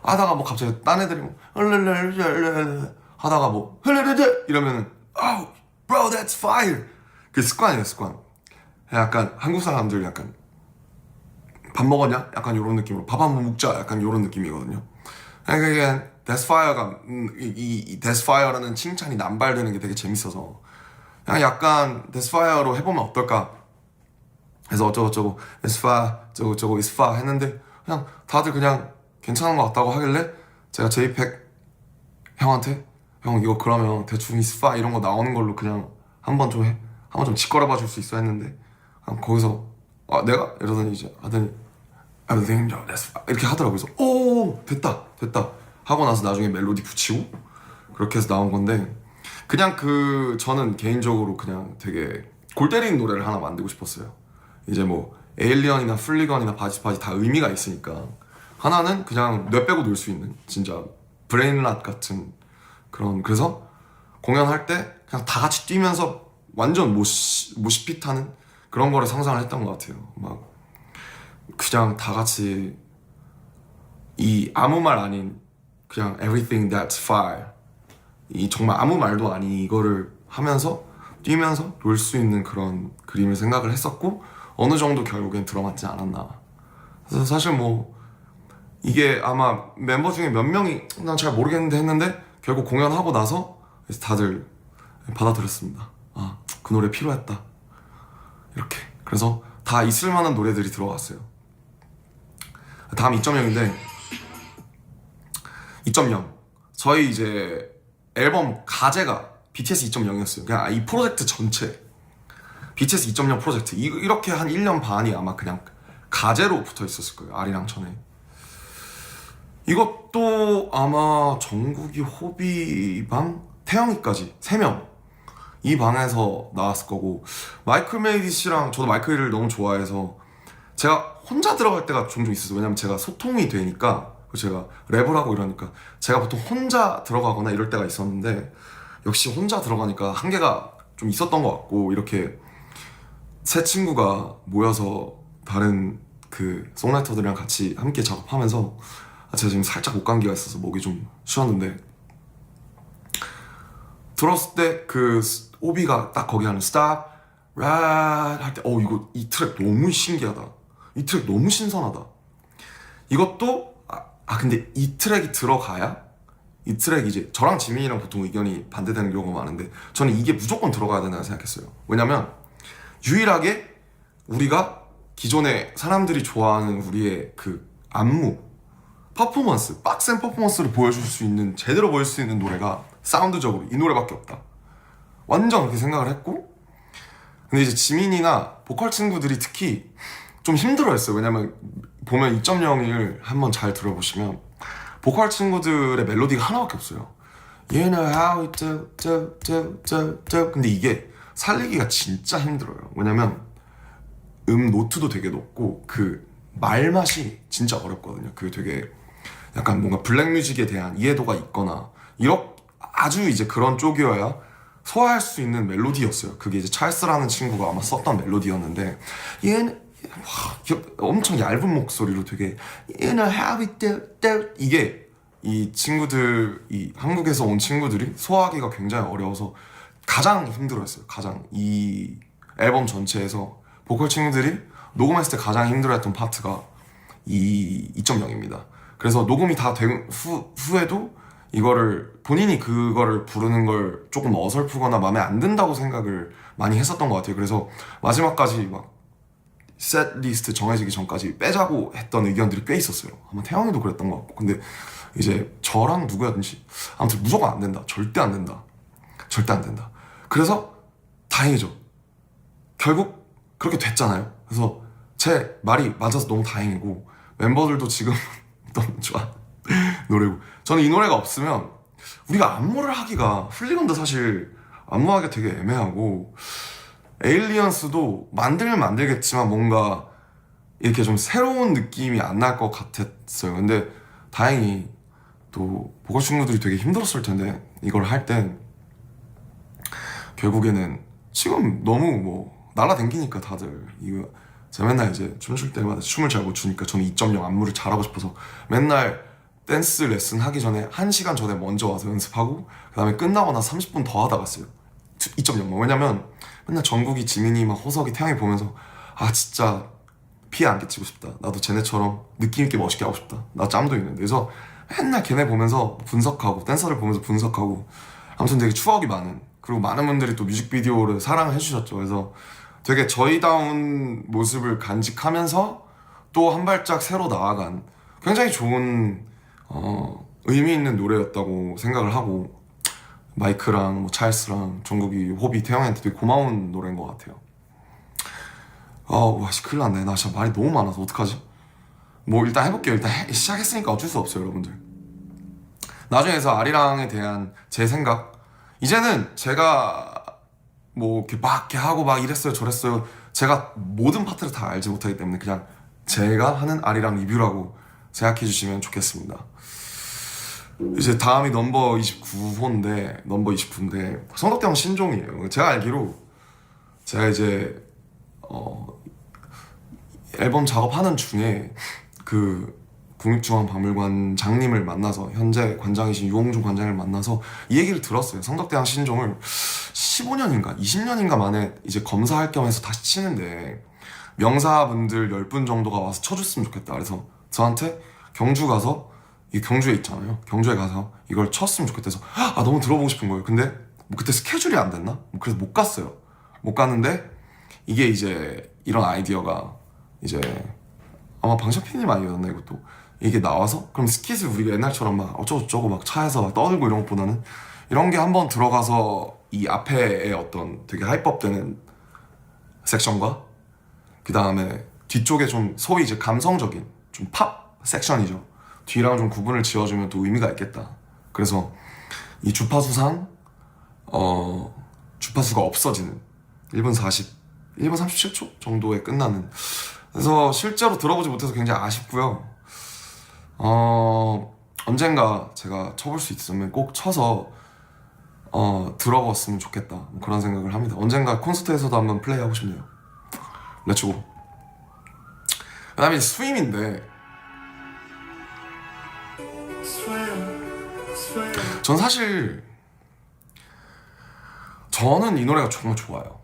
하다가 뭐 갑자기 딴 애들이 뭐 하다가 뭐 이러면은 Oh bro that's fire 그 습관이에요. 습관. 약간 한국 사람들 약간 밥 먹었냐? 약간 이런 느낌으로 밥 한번 먹자 약간 이런 느낌이거든요. 그러니까 that's fire가 이 that's fire라는 칭찬이 남발되는 게 되게 재밌어서 그냥 약간 that's fire로 해보면 어떨까 해서 어쩌고저쩌고 it's fire 저쩌고 it's fire 했는데 그냥 다들 그냥 괜찮은 것 같다고 하길래 제가 제이팩 형한테 형 이거 그러면 대충 it's fire 이런 거 나오는 걸로 그냥 한번 좀 짓거려봐 줄 수 있어 했는데 그냥 거기서 내가? 이러더니 이제 하더니 everything that's fire 이렇게 하더라고요. 그래서 오 됐다 하고 나서 나중에 멜로디 붙이고 그렇게 해서 나온 건데 그냥 저는 개인적으로 그냥 되게 골 때리는 노래를 하나 만들고 싶었어요. 이제 뭐 에일리언이나 플리건이나 바지바지 다 의미가 있으니까 하나는 그냥 뇌 빼고 놀 수 있는 진짜 브레인랏 같은 그런 그래서 공연할 때 그냥 다 같이 뛰면서 완전 모시핏하는 그런 거를 상상을 했던 것 같아요. 막 그냥 다 같이 이 아무 말 아닌 그냥 everything that's fire 이 정말 아무 말도 아닌 이거를 하면서 뛰면서 놀 수 있는 그런 그림을 생각을 했었고 어느 정도 결국엔 들어맞지 않았나. 그래서 사실 뭐 이게 아마 멤버 중에 몇 명이 난 잘 모르겠는데 했는데 결국 공연하고 나서 다들 받아들였습니다. 그 노래 필요했다 이렇게. 그래서 다 있을만한 노래들이 들어갔어요. 다음 2.0인데 2.0 저희 이제 앨범 가제가 BTS 2.0이었어요. 그냥 이 프로젝트 전체 BTS 2.0 프로젝트 이렇게 한 1년 반이 아마 그냥 가제로 붙어 있었을 거예요. 아리랑 전에. 이것도 아마 정국이, 호비방, 태영이까지 3명 이 방에서 나왔을 거고 마이클 메이디 씨랑 저도 마이클을 너무 좋아해서 제가 혼자 들어갈 때가 종종 있었어요. 왜냐면 제가 소통이 되니까 제가 랩을 하고 이러니까 제가 보통 혼자 들어가거나 이럴 때가 있었는데 역시 혼자 들어가니까 한계가 좀 있었던 것 같고 이렇게 세 친구가 모여서 다른 그 송라이터들이랑 같이 함께 작업하면서 제가 지금 살짝 목감기가 있어서 목이 좀 쉬었는데 들었을 때 그 오비가 딱 거기 하는 Stop Right 할 때 이거 이 트랙 너무 신기하다 이 트랙 너무 신선하다 이것도 근데 이 트랙이 들어가야 이 트랙이 이제 저랑 지민이랑 보통 의견이 반대되는 경우가 많은데 저는 이게 무조건 들어가야 된다고 생각했어요. 왜냐면 유일하게 우리가 기존에 사람들이 좋아하는 우리의 그 안무 퍼포먼스 빡센 퍼포먼스를 보여줄 수 있는 제대로 보여줄 수 있는 노래가 사운드적으로 이 노래밖에 없다 완전 그렇게 생각을 했고 근데 이제 지민이나 보컬 친구들이 특히 좀 힘들어했어요. 왜냐면 보면 2.0을 한번 잘 들어보시면 보컬 친구들의 멜로디가 하나밖에 없어요. You know how we do. 근데 이게 살리기가 진짜 힘들어요. 왜냐면 노트도 되게 높고 그 말맛이 진짜 어렵거든요. 그 되게 약간 뭔가 블랙뮤직에 대한 이해도가 있거나 아주 이제 그런 쪽이어야 소화할 수 있는 멜로디였어요. 그게 이제 찰스라는 친구가 아마 썼던 멜로디였는데 얘는 엄청 얇은 목소리로 되게 You know how we do. 이게 이 친구들 이 한국에서 온 친구들이 소화하기가 굉장히 어려워서 가장 힘들어했어요. 가장 이 앨범 전체에서 보컬 친구들이 녹음했을 때 가장 힘들어했던 파트가 이 2.0입니다. 그래서 녹음이 다 된 후에도 이거를 본인이 그거를 부르는 걸 조금 어설프거나 마음에 안 든다고 생각을 많이 했었던 것 같아요. 그래서 마지막까지 막 셋 리스트 정해지기 전까지 빼자고 했던 의견들이 꽤 있었어요. 아마 태영이도 그랬던 것 같고 근데 이제 저랑 누구였는지 아무튼 무조건 안 된다. 절대 안 된다. 절대 안 된다. 그래서 다행이죠. 결국 그렇게 됐잖아요. 그래서 제 말이 맞아서 너무 다행이고 멤버들도 지금 너무 좋아 노래고 저는 이 노래가 없으면 우리가 안무를 하기가 훌리건도 사실 안무하기가 되게 애매하고 에일리언스도 만들면 만들겠지만 뭔가 이렇게 좀 새로운 느낌이 안 날 것 같았어요. 근데 다행히 또 보컬 친구들이 되게 힘들었을 텐데 이걸 할 땐 결국에는 지금 너무 뭐 날라다니니까 다들 이거 제가 맨날 이제 춤출 때마다 춤을 잘 못 추니까 저는 2.0 안무를 잘하고 싶어서 맨날 댄스 레슨 하기 전에 1시간 전에 먼저 와서 연습하고 그 다음에 끝나고 나서 30분 더 하다 갔어요. 2.0. 왜냐면 맨날 정국이, 지민이, 막 호석이, 태양이 보면서 아 진짜 피해 안 끼치고 싶다. 나도 쟤네처럼 느낌 있게 멋있게 하고 싶다. 나 짬도 있는데. 그래서 맨날 걔네 보면서 분석하고 댄서를 보면서 분석하고 아무튼 되게 추억이 많은 그리고 많은 분들이 또 뮤직비디오를 사랑을 해주셨죠. 그래서 되게 저희다운 모습을 간직하면서 또 한 발짝 새로 나아간 굉장히 좋은 의미 있는 노래였다고 생각을 하고 마이크랑 뭐 찰스랑 정국이, 호비, 태영이한테 되게 고마운 노래인 것 같아요. 와 씨, 큰일 났네. 나 진짜 말이 너무 많아서 어떡하지? 뭐 일단 해볼게요. 일단 시작했으니까 어쩔 수 없어요, 여러분들. 나중에서 아리랑에 대한 제 생각, 이제는 제가 뭐 이렇게 막 이렇게 하고 막 이랬어요 저랬어요 제가 모든 파트를 다 알지 못하기 때문에 그냥 제가 하는 아리랑 리뷰라고 생각해 주시면 좋겠습니다. 이제 다음이 넘버 29인데 성덕대왕 신종이에요. 제가 알기로 제가 이제 앨범 작업하는 중에 그 국립중앙박물관장님을 만나서 현재 관장이신 유홍준 관장을 만나서 이 얘기를 들었어요. 성덕대왕 신종을 15년인가 20년인가 만에 이제 검사할 겸 해서 다시 치는데 명사분들 10분 정도가 와서 쳐줬으면 좋겠다. 그래서 저한테 경주 가서, 이 경주에 있잖아요, 경주에 가서 이걸 쳤으면 좋겠다 해서 아 너무 들어보고 싶은 거예요. 근데 뭐 그때 스케줄이 안 됐나? 그래서 못 갔어요. 못 갔는데 이게 이제 이런 아이디어가 이제 아마 방샤피님 아니었나 이것도, 이게 나와서 그럼 스킷을 우리가 옛날처럼 막 어쩌고저쩌고 막 차에서 막 떠들고 이런 것보다는 이런 게 한번 들어가서 이 앞에의 어떤 되게 하이법되는 섹션과 그 다음에 뒤쪽에 좀 소위 이제 감성적인 좀 팝 섹션이죠. 뒤랑 좀 구분을 지어주면 또 의미가 있겠다. 그래서 이 주파수상 주파수가 없어지는 1분 37초 정도에 끝나는, 그래서 실제로 들어보지 못해서 굉장히 아쉽고요. 언젠가 제가 쳐볼 수 있으면 꼭 쳐서 들어봤으면 좋겠다, 뭐 그런 생각을 합니다. 언젠가 콘서트에서도 한번 플레이하고 싶네요. 렛츠고. 그 다음에 스윙인데 전 사실 저는 이 노래가 정말 좋아요.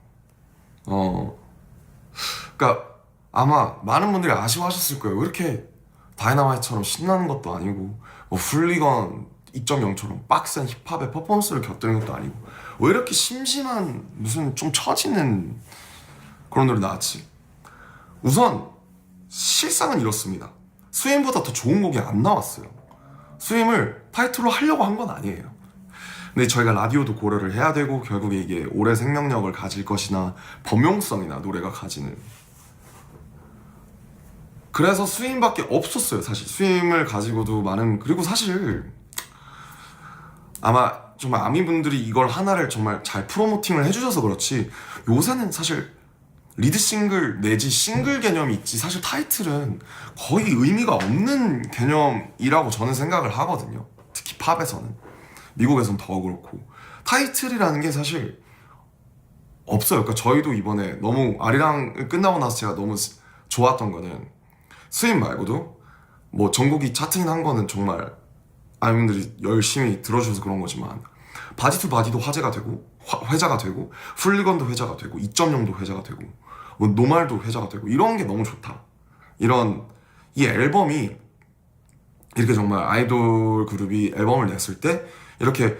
그러니까 아마 많은 분들이 아쉬워하셨을 거예요. 왜 이렇게 다이너마이트처럼 신나는 것도 아니고 뭐 훌리건 2.0처럼 빡센 힙합의 퍼포먼스를 곁들인 것도 아니고 왜 이렇게 심심한 무슨 좀 처지는 그런 노래 나왔지? 우선 실상은 이렇습니다. 스윙보다 더 좋은 곡이 안 나왔어요. 스윙을 타이틀로 하려고 한 건 아니에요. 근데 저희가 라디오도 고려를 해야 되고 결국에 이게 오래 생명력을 가질 것이나 범용성이나 노래가 가지는, 그래서 스윙밖에 없었어요. 사실 스윙을 가지고도 많은, 그리고 사실 아마 정말 아미분들이 이걸 하나를 정말 잘 프로모팅을 해주셔서 그렇지 요새는 사실 리드 싱글 내지 싱글 개념이 있지 사실 타이틀은 거의 의미가 없는 개념이라고 저는 생각을 하거든요. 특히 팝에서는, 미국에서는 더 그렇고 타이틀이라는 게 사실 없어요. 그러니까 저희도 이번에 너무 아리랑 끝나고 나서 제가 너무 좋았던 거는 스윙 말고도 뭐 전곡이 차트인 한 거는 정말 아이분들이 열심히 들어주셔서 그런 거지만 바디 투 바디도 화제가 되고 회자가 되고 훌리건도 회자가 되고 2.0도 회자가 되고 뭐 노말도 회자가 되고 이런 게 너무 좋다. 이런 이 앨범이 이렇게 정말 아이돌 그룹이 앨범을 냈을 때 이렇게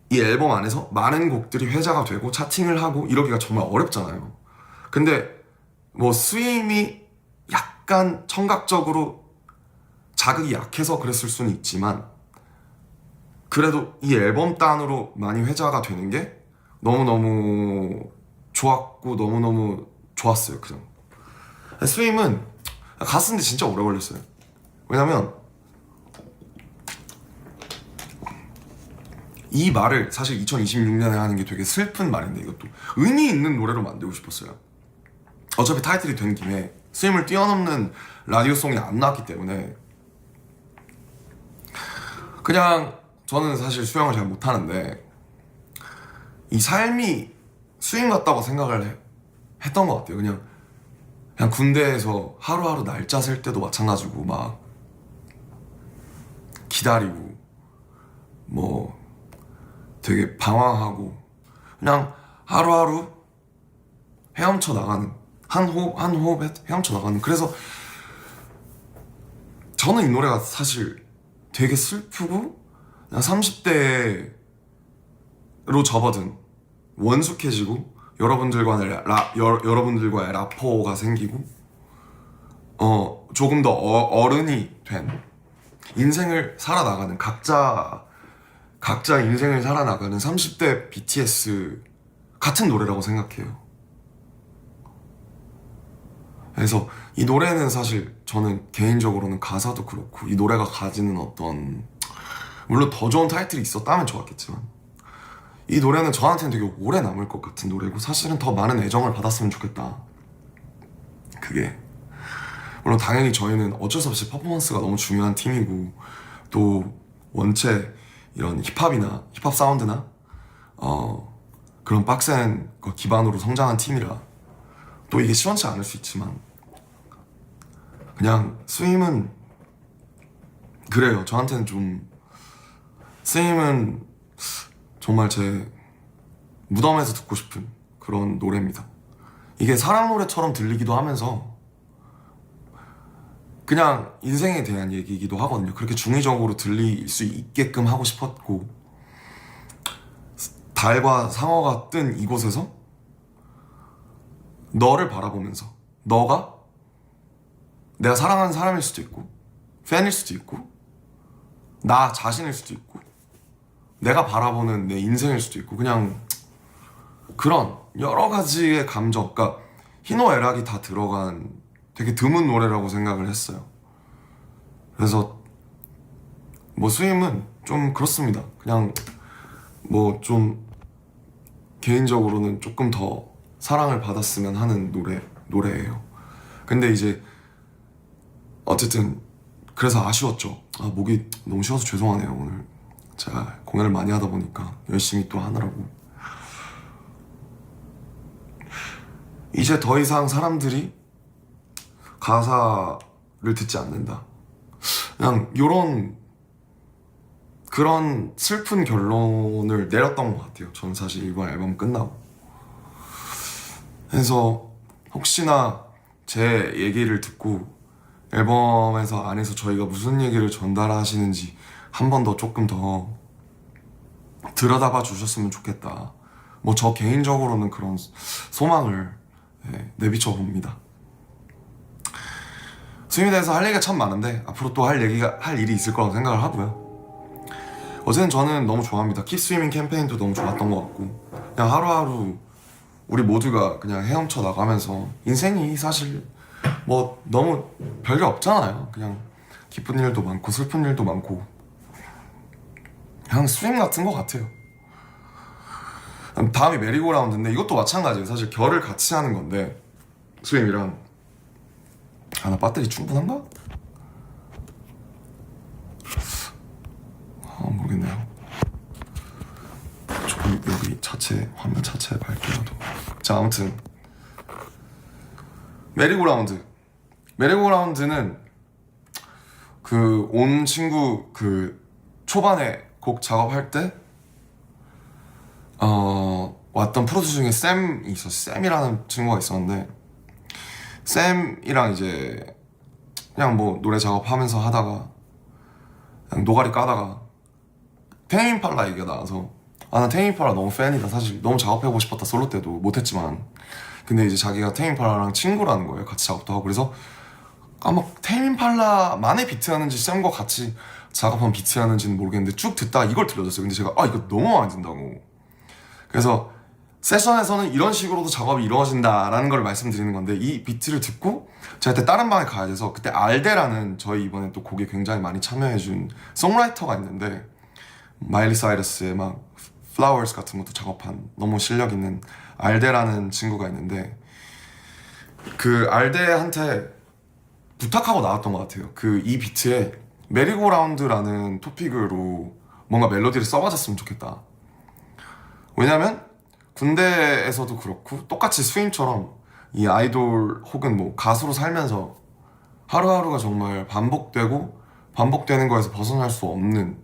이 앨범 안에서 많은 곡들이 회자가 되고 차팅을 하고 이러기가 정말 어렵잖아요. 근데 뭐 스윙이 약간 청각적으로 자극이 약해서 그랬을 수는 있지만 그래도 이 앨범 단으로 많이 회자가 되는 게 너무너무 좋았고 너무너무 좋았어요. 그냥 스윙은 갔는데 진짜 오래 걸렸어요. 왜냐면 이 말을 사실 2026년에 하는 게 되게 슬픈 말인데 이것도 의미 있는 노래로 만들고 싶었어요. 어차피 타이틀이 된 김에 스윙을 뛰어넘는 라디오송이 안 나왔기 때문에 그냥 저는 사실 수영을 잘 못하는데 이 삶이 스윙 같다고 생각을 했던 것 같아요. 그냥 군대에서 하루하루 날짜 셀 때도 마찬가지고 막 기다리고 뭐 되게 방황하고 그냥 하루하루 헤엄쳐 나가는 한 호흡 한 호흡 헤엄쳐 나가는. 그래서 저는 이 노래가 사실 되게 슬프고 그냥 30대로 접어든 원숙해지고 여러분들과의 라포가 생기고 조금 더 어른이 된 인생을 살아나가는 각자 인생을 살아나가는 30대 BTS 같은 노래라고 생각해요. 그래서 이 노래는 사실 저는 개인적으로는 가사도 그렇고 이 노래가 가지는 어떤 물론 더 좋은 타이틀이 있었다면 좋았겠지만 이 노래는 저한테는 되게 오래 남을 것 같은 노래고 사실은 더 많은 애정을 받았으면 좋겠다. 그게 물론 당연히 저희는 어쩔 수 없이 퍼포먼스가 너무 중요한 팀이고 또 원체 이런 힙합 사운드나 그런 빡센 거 기반으로 성장한 팀이라 또 이게 시원치 않을 수 있지만 그냥 스윙은 그래요. 저한테는 좀 스윙은 정말 제 무덤에서 듣고 싶은 그런 노래입니다. 이게 사랑 노래처럼 들리기도 하면서 그냥 인생에 대한 얘기이기도 하거든요. 그렇게 중의적으로 들릴 수 있게끔 하고 싶었고 달과 상어가 뜬 이곳에서 너를 바라보면서 너가 내가 사랑하는 사람일 수도 있고 팬일 수도 있고 나 자신일 수도 있고 내가 바라보는 내 인생일 수도 있고 그냥 그런 여러 가지의 감정, 그러니까 희노애락이 다 들어간 되게 드문 노래라고 생각을 했어요. 그래서 뭐 스윙은 좀 그렇습니다. 그냥 뭐 좀 개인적으로는 조금 더 사랑을 받았으면 하는 노래예요. 근데 이제 어쨌든 그래서 아쉬웠죠. 목이 너무 쉬어서 죄송하네요. 오늘 제가 공연을 많이 하다 보니까 열심히 또 하느라고 이제 더 이상 사람들이 가사를 듣지 않는다. 그냥 그런 슬픈 결론을 내렸던 것 같아요. 저는 사실 이번 앨범 끝나고. 그래서 혹시나 제 얘기를 듣고 앨범에서 안에서 저희가 무슨 얘기를 전달하시는지 한 번 더 조금 더 들여다봐 주셨으면 좋겠다. 뭐 저 개인적으로는 그런 소망을 내비쳐 봅니다. 스윙에 대해서 할 얘기가 참 많은데 앞으로 또 할 일이 있을 거라고 생각을 하고요. 어제는 저는 너무 좋아합니다. 킵 스위밍 캠페인도 너무 좋았던 것 같고 그냥 하루하루 우리 모두가 그냥 헤엄쳐 나가면서 인생이 사실 뭐 너무 별게 없잖아요. 그냥 기쁜 일도 많고 슬픈 일도 많고 그냥 스윙 같은 것 같아요. 다음이 메리고라운드인데 이것도 마찬가지예요. 사실 결을 같이 하는 건데 스윙이랑 나 배터리 충분한가? 모르겠네요. 조금 여기 화면 자체 밝게라도. 자, 아무튼 메리고라운드는 그 온 친구 그 초반에 곡 작업할 때 왔던 프로듀서 중에 쌤이라는 친구가 있었는데 쌤이랑 이제 그냥 뭐 노래 작업하면서 하다가 그냥 노가리 까다가 테임임팔라 얘기가 나와서 나 테임임팔라 너무 팬이다. 사실 너무 작업해보고 싶었다. 솔로 때도 못했지만 근데 이제 자기가 테임임팔라랑 친구라는 거예요. 같이 작업도 하고. 그래서 아마 테임팔라만의 비트하는지 쌤과 같이 작업한 비트하는지는 모르겠는데 쭉 듣다가 이걸 들려줬어요. 근데 제가 이거 너무 많이 든다고. 그래서 세션에서는 이런 식으로도 작업이 이루어진다라는 걸 말씀드리는 건데, 이 비트를 듣고 제가 그때 다른 방에 가야 돼서, 그때 알데라는 저희 이번에 또 곡에 굉장히 많이 참여해준 송라이터가 있는데, 마일리 사이러스의 막 Flowers 같은 것도 작업한 너무 실력 있는 알데라는 친구가 있는데, 그 알데한테 부탁하고 나왔던 것 같아요. 그 이 비트에 메리고라운드라는 토픽으로 뭔가 멜로디를 써봐줬으면 좋겠다. 왜냐면 군대에서도 그렇고 똑같이 스윙처럼 이 아이돌 혹은 뭐 가수로 살면서 하루하루가 정말 반복되는 거에서 벗어날 수 없는,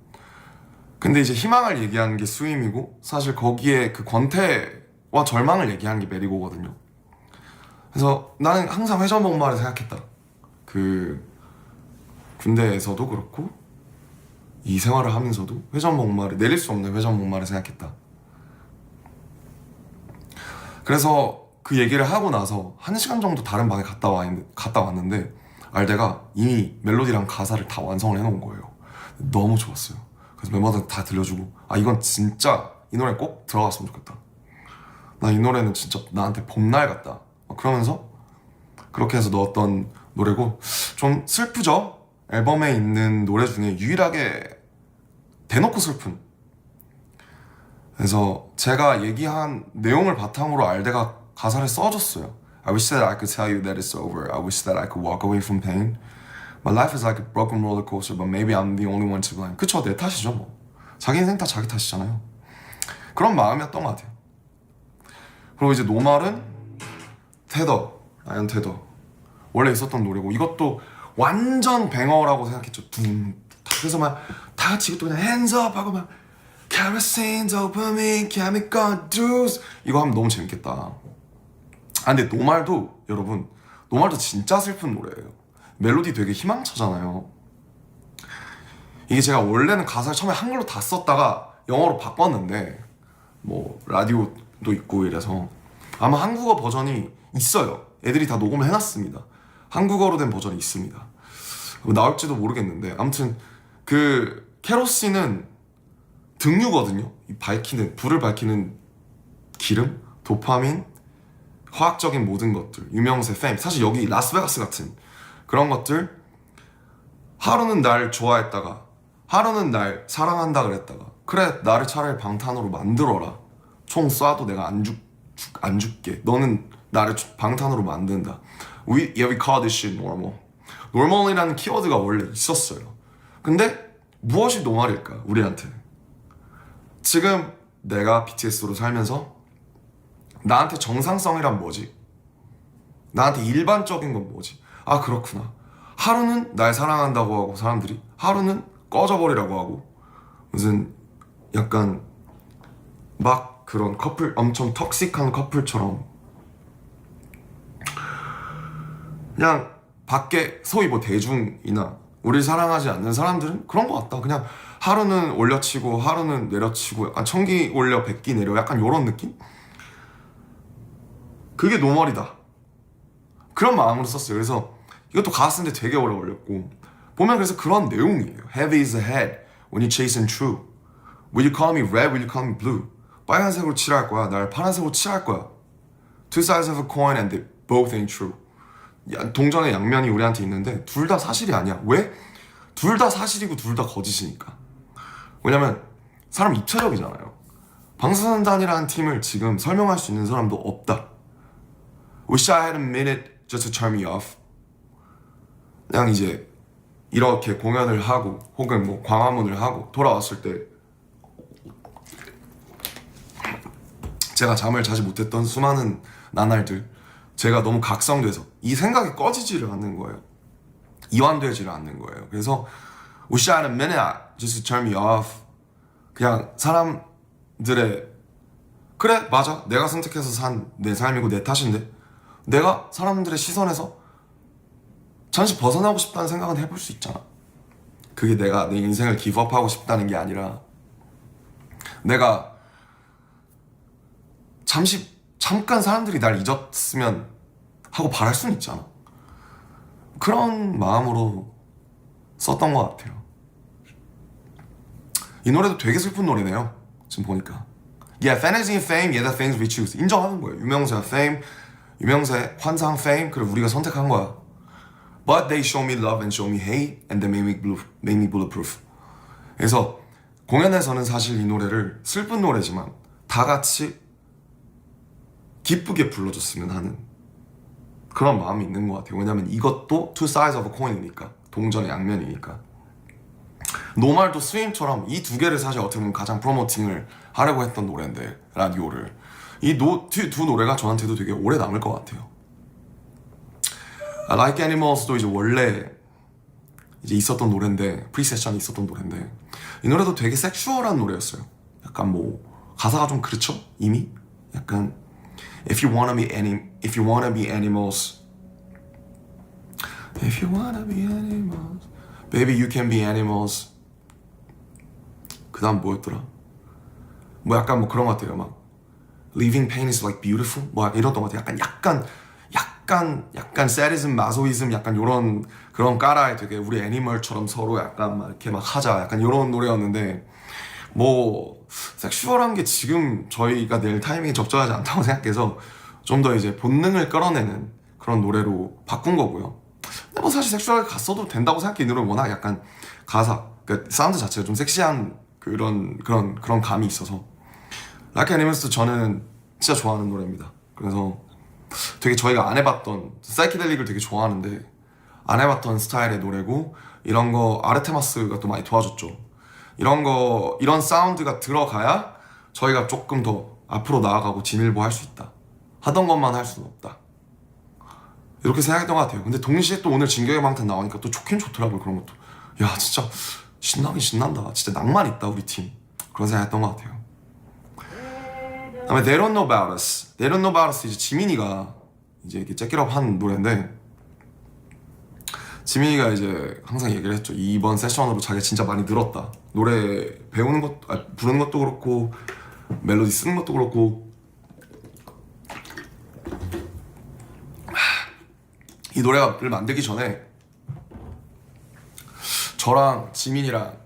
근데 이제 희망을 얘기하는 게 스윙이고 사실 거기에 그 권태와 절망을 얘기하는 게 메리고거든요. 그래서 나는 항상 회전목마를 생각했다. 그 군대에서도 그렇고 이 생활을 하면서도 회전목마를, 내릴 수 없는 회전목마를 생각했다. 그래서 그 얘기를 하고 나서 1시간 정도 다른 방에 갔다 왔는데 알데가 이미 멜로디랑 가사를 다 완성을 해놓은 거예요. 너무 좋았어요. 그래서 멤버들 다 들려주고, 이건 진짜 이 노래 꼭 들어갔으면 좋겠다. 나 이 노래는 진짜 나한테 봄날 같다. 그러면서 그렇게 해서 넣었던 노래고, 좀 슬프죠? 앨범에 있는 노래 중에 유일하게 대놓고 슬픈. 그래서 제가 얘기한 내용을 바탕으로 알데가 가사를 써줬어요. I wish that I could tell you that it's over. I wish that I could walk away from pain. My life is like a broken roller coaster, but maybe I'm the only one to blame. 그쵸, 내 탓이죠 뭐. 자기 인생 다 자기 탓이잖아요. 그런 마음이었던 것 같아요. 그리고 이제 노말은 라이언 테더 원래 있었던 노래고, 이것도 완전 뱅어라고 생각했죠. 그래서 막 다 같이 이것도 그냥 hands up 하고 막 kerosene, dopamine, chemical juice 이거 하면 너무 재밌겠다. 근데 노말도 여러분, 노말도 진짜 슬픈 노래예요. 멜로디 되게 희망차잖아요. 이게 제가 원래는 가사를 처음에 한글로 다 썼다가 영어로 바꿨는데, 뭐 라디오도 있고 이래서 아마 한국어 버전이 있어요. 애들이 다 녹음을 해놨습니다. 한국어로 된 버전이 있습니다. 나올지도 모르겠는데, 아무튼 그 케로신은 등유거든요. 불을 밝히는 기름, 도파민, 화학적인 모든 것들, 유명세, 페임, 사실 여기 라스베가스 같은 그런 것들. 하루는 날 좋아했다가 하루는 날 사랑한다 그랬다가, 그래 나를 차라리 방탄으로 만들어라. 총 쏴도 내가 안 죽게. 너는 나를 방탄으로 만든다. We call this shit normal. normal이라는 키워드가 원래 있었어요. 근데 무엇이 노말일까 우리한테? 지금 내가 BTS로 살면서 나한테 정상성이란 뭐지? 나한테 일반적인 건 뭐지? 그렇구나. 하루는 날 사랑한다고 하고 사람들이, 하루는 꺼져버리라고 하고, 무슨 약간 막 그런 커플, 엄청 톡식한 커플처럼 그냥 밖에 소위 뭐 대중이나 우리 사랑하지 않는 사람들은 그런 것 같다. 그냥 하루는 올려치고 하루는 내려치고, 약간 천기 올려 백기 내려, 약간 요런 느낌? 그게 노멀이다. 그런 마음으로 썼어요. 그래서 이것도 가사 쓰는데 되게 오래 걸렸고, 보면 그래서 그런 내용이에요. Heavy is the head when you chasing true. Will you call me red? Will you call me blue? 빨간색으로 칠할 거야. 날 파란색으로 칠할 거야. Two sides of a coin and they both ain't true. 동전의 양면이 우리한테 있는데 둘 다 사실이 아니야. 왜? 둘 다 사실이고 둘 다 거짓이니까. 왜냐면 사람 입체적이잖아요. 방탄소년단이라는 팀을 지금 설명할 수 있는 사람도 없다. Wish I had a minute just to turn me off. 그냥 이제 이렇게 공연을 하고 혹은 뭐 광화문을 하고 돌아왔을 때 제가 잠을 자지 못했던 수많은 나날들, 제가 너무 각성돼서 이 생각이 꺼지지를 않는 거예요. 이완되지를 않는 거예요. 그래서 Wish I had a minute just to turn me off. 그냥 사람들의, 그래 맞아 내가 선택해서 산 내 삶이고 내 탓인데, 내가 사람들의 시선에서 잠시 벗어나고 싶다는 생각은 해볼 수 있잖아. 그게 내가 내 인생을 기브업하고 싶다는 게 아니라, 내가 잠깐 사람들이 날 잊었으면 하고 바랄 수는 있잖아. 그런 마음으로 썼던 것 같아요. 이 노래도 되게 슬픈 노래네요. 지금 보니까. Yeah, fantasy and fame, yeah, the things we choose. 인정하는 거예요. 유명세와 fame, 유명세, 환상, fame, 그리고 우리가 선택한 거야. But they show me love and show me hate, and they make me bulletproof. 그래서 공연에서는 사실 이 노래를 슬픈 노래지만 다 같이 기쁘게 불러줬으면 하는 그런 마음이 있는 것 같아요. 왜냐면 이것도 two sides of a coin이니까, 동전의 양면이니까. 노말도 스윙처럼 이 두 개를 사실 어떻게 보면 가장 프로모팅을 하려고 했던 노래인데, 라디오를. 이 두 노래가 저한테도 되게 오래 남을 것 같아요. Like Animals도 이제 원래 이제 있었던 노래인데, 프리세션이 있었던 노래인데, 이 노래도 되게 섹슈얼한 노래였어요. 약간 뭐 가사가 좀 그렇죠? 이미? 약간 If you wanna be animals, If you wanna be animals, baby you can be animals. 그 다음 뭐였더라? 뭐 약간 뭐 그런 것 같아요. 막 Living pain is like beautiful? 뭐 이랬던 것 같아요. 약간 sadism, 마소이즘 약간 요런 그런 까라에 되게 우리 애니멀처럼 서로 약간 막 이렇게 막 하자 약간 요런 노래였는데, 뭐 섹슈얼한 게 지금 저희가 낼 타이밍이 적절하지 않다고 생각해서 좀 더 이제 본능을 끌어내는 그런 노래로 바꾼 거고요. 근데 뭐 사실 섹슈얼하게 갔어도 된다고 생각해. 이 노래는 워낙 약간 가사, 그러니까 사운드 자체가 좀 섹시한 그런 감이 있어서. Like Animals도 저는 진짜 좋아하는 노래입니다. 그래서 되게 저희가 안 해봤던, 사이키델릭을 되게 좋아하는데 안 해봤던 스타일의 노래고, 이런 거 아르테마스가 또 많이 도와줬죠. 이런 사운드가 들어가야 저희가 조금 더 앞으로 나아가고 진일보 할 수 있다. 하던 것만 할 수는 없다. 이렇게 생각했던 것 같아요. 근데 동시에 또 오늘 진격의 방탄 나오니까 또 좋긴 좋더라고요. 그런 것도. 야, 진짜 신나긴 신난다. 진짜 낭만 있다, 우리 팀. 그런 생각했던 것 같아요. 그다음에 They Don't Know About Us. They Don't Know About Us, 이제 지민이가 이제 이렇게 째끼럽 한 노래인데, 지민이가 이제 항상 얘기를 했죠. 이번 세션으로 자기가 진짜 많이 늘었다. 노래 배우는 것, 부르는 것도 그렇고 멜로디 쓰는 것도 그렇고. 이 노래를 만들기 전에 저랑 지민이랑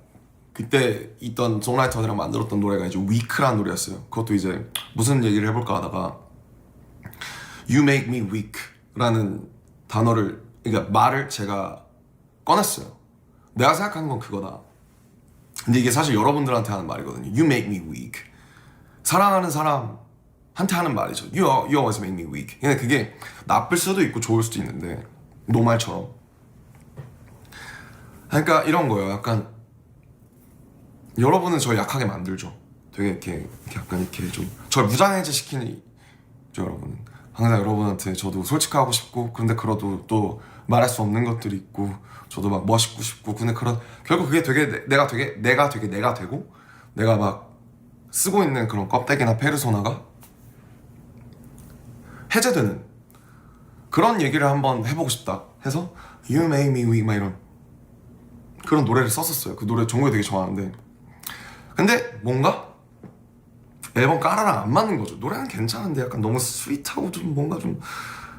그때 있던 송라이터들이랑 만들었던 노래가 이제 Weak라는 노래였어요. 그것도 이제 무슨 얘기를 해볼까 하다가 You make me weak 라는 단어를, 그러니까 말을 제가 꺼냈어요. 내가 생각한 건 그거다. 근데 이게 사실 여러분들한테 하는 말이거든요. You make me weak. 사랑하는 사람한테 하는 말이죠. You always make me weak. 근데 그게 나쁠 수도 있고 좋을 수도 있는데, 노말처럼. 그러니까 이런 거예요. 약간 여러분은 저 약하게 만들죠. 되게 이렇게 약간 이렇게 좀 저를 무장해제 시키는 여러분은. 항상 여러분한테 저도 솔직하고 싶고, 근데 그래도 또 말할 수 없는 것들이 있고, 저도 막 멋있고 싶고, 근데 결국 그게 되게 내가 되고, 내가 막 쓰고 있는 그런 껍데기나 페르소나가 해제되는 그런 얘기를 한번 해보고 싶다 해서 You make me weak 막 이런 그런 노래를 썼었어요. 그 노래 종국이 되게 좋아하는데, 근데 뭔가 앨범 까라랑 안 맞는 거죠. 노래는 괜찮은데 약간 너무 스윗하고 좀 뭔가 좀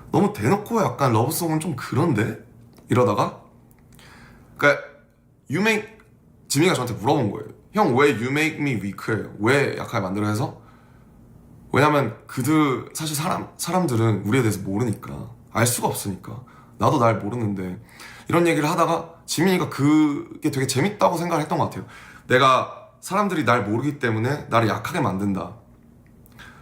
너무 대놓고 약간 러브송은 좀 그런데, 이러다가 그러니까 지민이가 저한테 물어본 거예요. 형 왜 You make me weak해요? 왜 약하게 만들어 해서? 왜냐면 사실 사람들은 우리에 대해서 모르니까, 알 수가 없으니까. 나도 날 모르는데, 이런 얘기를 하다가 지민이가 그게 되게 재밌다고 생각을 했던 것 같아요. 내가 사람들이 날 모르기 때문에 나를 약하게 만든다.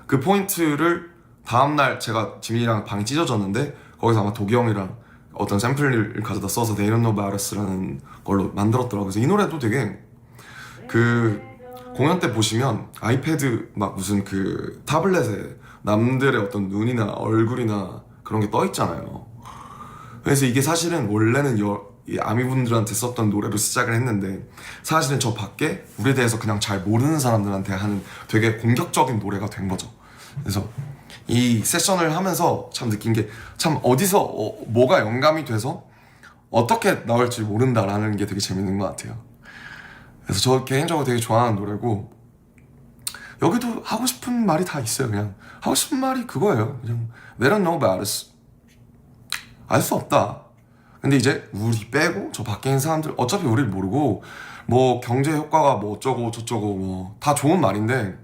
그 포인트를 다음날 제가 지민이랑 방이 찢어졌는데, 거기서 아마 도기 형이랑 어떤 샘플을 가져다 써서 They Don't Know About Us라는 걸로 만들었더라고요. 그래서 이 노래도 되게 그 공연 때 보시면 아이패드 막 무슨 그 타블렛에 남들의 어떤 눈이나 얼굴이나 그런 게 떠 있잖아요. 그래서 이게 사실은 원래는 이 아미분들한테 썼던 노래로 시작을 했는데, 사실은 저 밖에 우리에 대해서 그냥 잘 모르는 사람들한테 하는 되게 공격적인 노래가 된 거죠. 그래서 이 세션을 하면서 참 느낀 게, 참 어디서 뭐가 영감이 돼서 어떻게 나올지 모른다라는 게 되게 재밌는 것 같아요. 그래서 저 개인적으로 되게 좋아하는 노래고, 여기도 하고 싶은 말이 다 있어요. 그냥 하고 싶은 말이 그거예요. 그냥 They don't know about us. 알 수 없다. 근데 이제 우리 빼고 저 밖에 있는 사람들 어차피 우리를 모르고 뭐 경제 효과가 뭐 어쩌고 저쩌고 뭐 다 좋은 말인데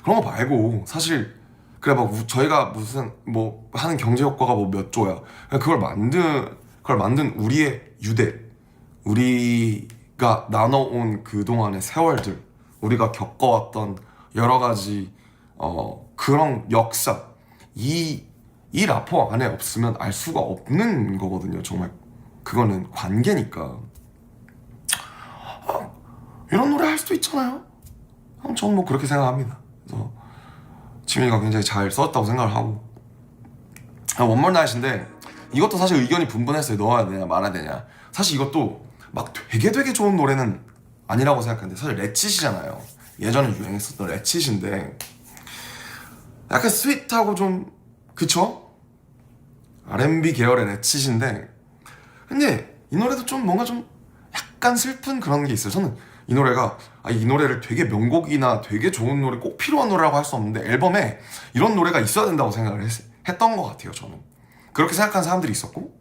그런 거 말고 사실 그래 막 저희가 무슨 뭐 하는 경제 효과가 뭐 몇 조야. 그걸 만든 우리의 유대, 우리가 나눠온 그동안의 세월들, 우리가 겪어왔던 여러 가지 그런 역사, 이 라포 안에 없으면 알 수가 없는 거거든요. 정말 그거는 관계니까. 이런 노래 할 수도 있잖아요. 저는 뭐 그렇게 생각합니다. 그래서 지민이가 굉장히 잘 썼다고 생각을 하고. 원몰 나잇인데 이것도 사실 의견이 분분했어요. 넣어야 되냐 말아야 되냐. 사실 이것도 막 되게 좋은 노래는 아니라고 생각하는데 사실 레칫이잖아요. 예전에 유행했었던 레칫인데 약간 스윗하고 좀 그쵸? R&B 계열의 레칫인데 근데 이 노래도 좀 뭔가 좀 약간 슬픈 그런 게 있어요. 저는 이 노래가 이 노래를 되게 명곡이나 되게 좋은 노래 꼭 필요한 노래라고 할 수 없는데 앨범에 이런 노래가 있어야 된다고 생각을 했던 것 같아요. 저는 그렇게 생각하는 사람들이 있었고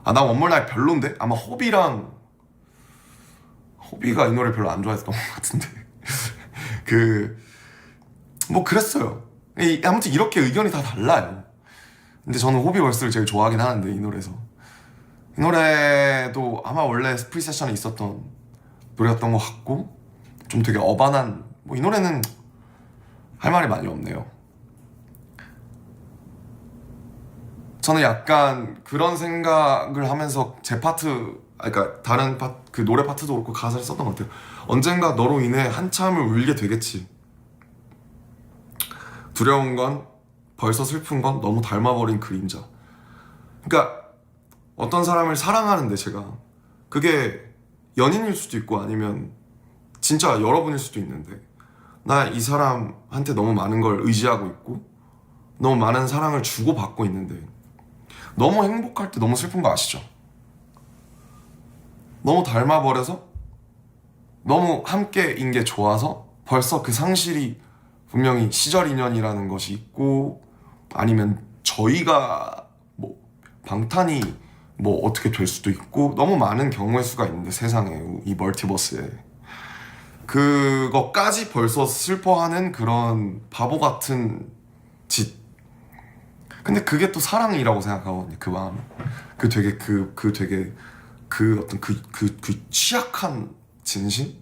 나 원몰 나잇 별론데? 아마 호비가 이 노래 별로 안 좋아했던 것 같은데 뭐 그랬어요. 아무튼 이렇게 의견이 다 달라요. 근데 저는 호비걸스를 제일 좋아하긴 하는데 이 노래에서 이 노래도 아마 원래 프리세션에 있었던 노래였던 것 같고 좀 되게 어반한 뭐 이 노래는 할 말이 많이 없네요. 저는 약간 그런 생각을 하면서 제 파트 그러니까 다른 그 노래 파트도 그렇고 가사를 썼던 것 같아요. 언젠가 너로 인해 한참을 울게 되겠지. 두려운 건 벌써 슬픈 건 너무 닮아버린 그림자. 그러니까 어떤 사람을 사랑하는데 제가 그게 연인일 수도 있고 아니면 진짜 여러분일 수도 있는데 나 이 사람한테 너무 많은 걸 의지하고 있고 너무 많은 사랑을 주고받고 있는데 너무 행복할 때 너무 슬픈 거 아시죠? 너무 닮아버려서 너무 함께인 게 좋아서 벌써 그 상실이 분명히 시절 인연이라는 것이 있고 아니면 저희가 뭐 방탄이 뭐 어떻게 될 수도 있고 너무 많은 경우의 수가 있는데 세상에 이 멀티버스에 그거까지 벌써 슬퍼하는 그런 바보 같은 짓. 근데 그게 또 사랑이라고 생각하거든요. 그 마음, 그 되게 그 어떤 그 취약한 진심.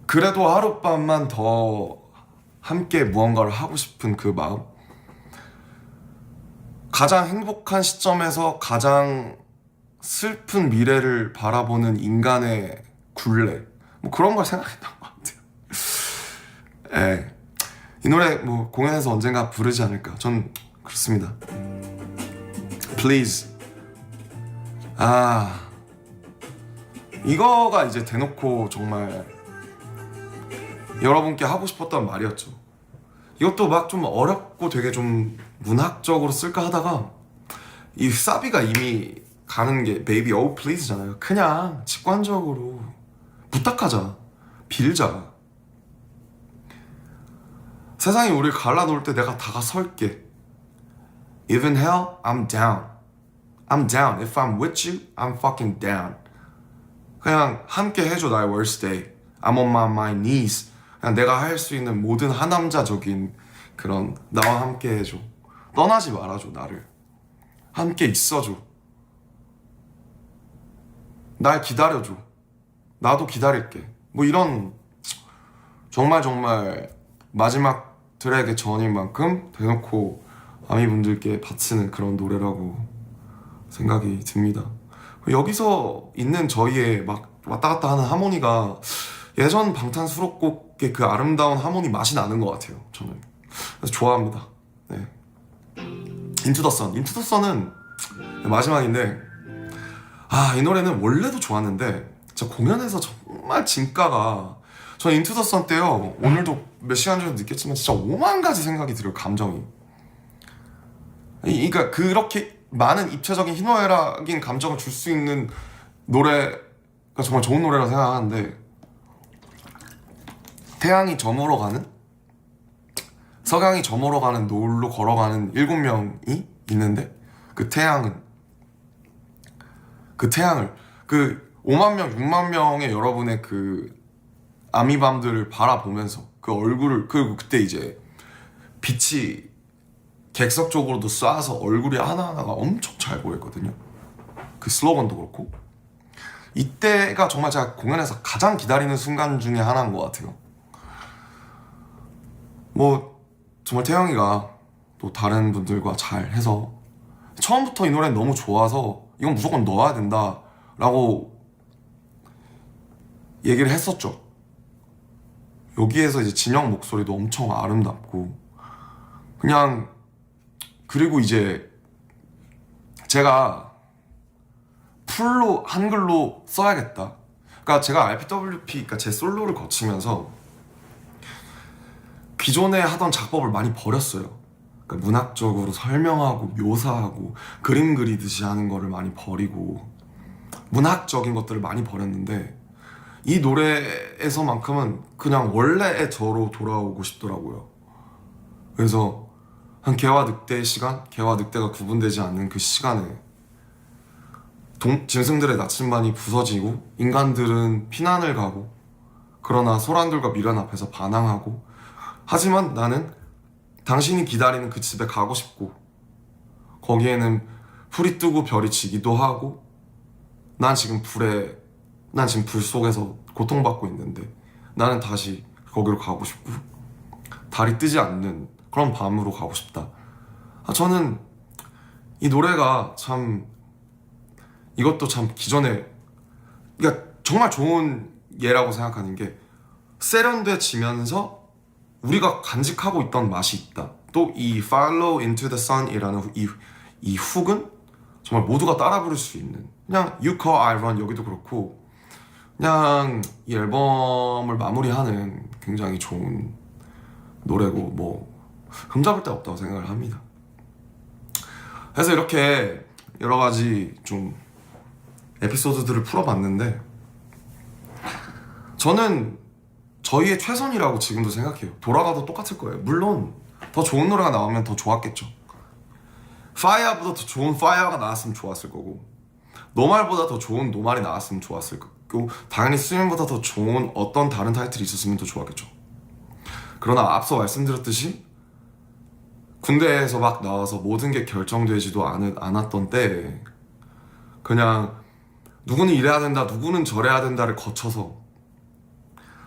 그래도 하룻밤만 더 함께 무언가를 하고 싶은 그 마음. 가장 행복한 시점에서 가장 슬픈 미래를 바라보는 인간의 굴레 뭐 그런 걸 생각했던 것 같아요. 이 노래 뭐 공연에서 언젠가 부르지 않을까 전 그렇습니다. Please. 이거가 이제 대놓고 정말 여러분께 하고 싶었던 말이었죠. 이것도 막 좀 어렵고 되게 좀 문학적으로 쓸까 하다가 이 사비가 이미 가는 게 Baby Oh Please잖아요. 그냥 직관적으로 부탁하자, 빌자. 세상이 우리를 갈라놓을 때 내가 다가설게. Even hell, I'm down. I'm down. If I'm with you, I'm fucking down. 그냥 함께 해줘 나의 worst day. I'm on my knees. 그냥 내가 할 수 있는 모든 하남자적인 그런 나와 함께 해줘. 떠나지 말아줘 나를. 함께 있어줘. 날 기다려줘. 나도 기다릴게. 뭐 이런 정말 마지막 트랙의 전인 만큼 대놓고 아미분들께 바치는 그런 노래라고 생각이 듭니다. 여기서 있는 저희의 막 왔다 갔다 하는 하모니가 예전 방탄 수록곡의 그 아름다운 하모니 맛이 나는 것 같아요. 저는 그래서 좋아합니다. 네. 인투 더 선은 마지막인데 이 노래는 원래도 좋았는데 진짜 공연에서 정말 진가가 저 인투 더 선 때요 오늘도 몇 시간 전에 느꼈지만 진짜 5만 가지 생각이 들어요. 감정이. 그러니까 그렇게 많은 입체적인 희노애락인 감정을 줄 수 있는 노래가 정말 좋은 노래라고 생각하는데 태양이 저물어 가는 석양이 저물어 가는 노을로 걸어가는 7명이 있는데 그 태양은 그 태양을, 그 5만 명, 6만 명의 여러분의 그 아미밤들을 바라보면서 그 얼굴을, 그리고 그때 이제 빛이 객석 쪽으로도 쏴서 얼굴이 하나하나가 엄청 잘 보였거든요. 그 슬로건도 그렇고. 이때가 정말 제가 공연에서 가장 기다리는 순간 중에 하나인 것 같아요. 뭐 정말 태영이가 또 다른 분들과 잘 해서 처음부터 이 노래는 너무 좋아서 이건 무조건 넣어야 된다 라고 얘기를 했었죠. 여기에서 이제 진영 목소리도 엄청 아름답고 그냥, 그리고 이제 제가 풀로 한글로 써야겠다. 그러니까 제가 RPWP, 그러니까 제 솔로를 거치면서 기존에 하던 작법을 많이 버렸어요. 그러니까 문학적으로 설명하고 묘사하고 그림 그리듯이 하는 거를 많이 버리고 문학적인 것들을 많이 버렸는데 이 노래에서만큼은 그냥 원래의 저로 돌아오고 싶더라고요. 그래서 한 개와 늑대의 시간, 개와 늑대가 구분되지 않는 그 시간에 짐승들의 나침반이 부서지고 인간들은 피난을 가고 그러나 소란들과 미련 앞에서 반항하고 하지만 나는 당신이 기다리는 그 집에 가고 싶고 거기에는 불이 뜨고 별이 지기도 하고 난 지금 불 속에서 고통받고 있는데 나는 다시 거기로 가고 싶고 달이 뜨지 않는 그런 밤으로 가고 싶다. 저는 이 노래가 참, 이것도 참 기존에, 그러니까 정말 좋은 예라고 생각하는 게 세련돼지면서 우리가 간직하고 있던 맛이 있다. 또 이 Follow Into the Sun이라는 이 훅은 정말 모두가 따라 부를 수 있는, 그냥 You Call I Run 여기도 그렇고 그냥 이 앨범을 마무리하는 굉장히 좋은 노래고 뭐 흠잡을 데 없다고 생각을 합니다. 그래서 이렇게 여러 가지 좀 에피소드들을 풀어봤는데 저는 저희의 최선이라고 지금도 생각해요. 돌아가도 똑같을 거예요. 물론 더 좋은 노래가 나오면 더 좋았겠죠. 파이어보다 더 좋은 파이어가 나왔으면 좋았을 거고 노말보다 더 좋은 노말이 나왔으면 좋았을 거고 당연히 수면보다 더 좋은 어떤 다른 타이틀이 있었으면 더 좋았겠죠. 그러나 앞서 말씀드렸듯이 군대에서 막 나와서 모든 게 결정되지도 않았던 때에 그냥 누구는 이래야 된다, 누구는 저래야 된다를 거쳐서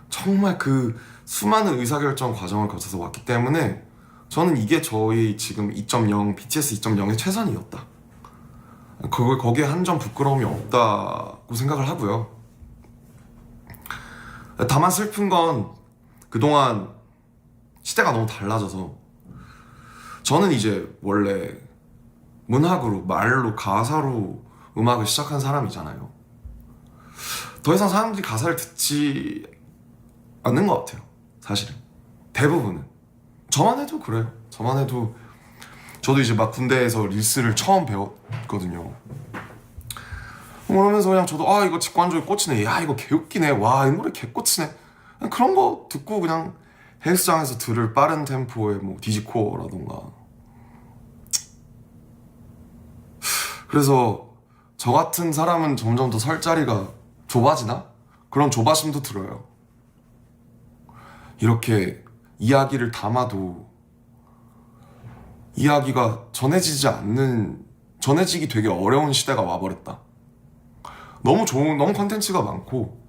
정말 그 수많은 의사결정 과정을 거쳐서 왔기 때문에 저는 이게 저희 지금 2.0, BTS 2.0의 최선이었다. 거기에 한 점 부끄러움이 없다고 생각을 하고요. 다만 슬픈 건 그동안 시대가 너무 달라져서 저는 이제 원래 문학으로, 말로, 가사로 음악을 시작한 사람이잖아요. 더 이상 사람들이 가사를 듣지 않는 것 같아요. 사실은 대부분은. 저만 해도 그래요. 저만 해도 저도 이제 막 군대에서 릴스를 처음 배웠거든요. 그러면서 그냥 저도 이거 직관적으로 꽂히네, 야 이거 개웃기네, 와 이 노래 개꽂히네, 그런 거 듣고 그냥 헬스장에서 들을 빠른 템포의 뭐 디지코어라던가. 그래서 저 같은 사람은 점점 더 설 자리가 좁아지나? 그런 조바심도 들어요. 이렇게 이야기를 담아도 이야기가 전해지기 되게 어려운 시대가 와버렸다. 너무 컨텐츠가 많고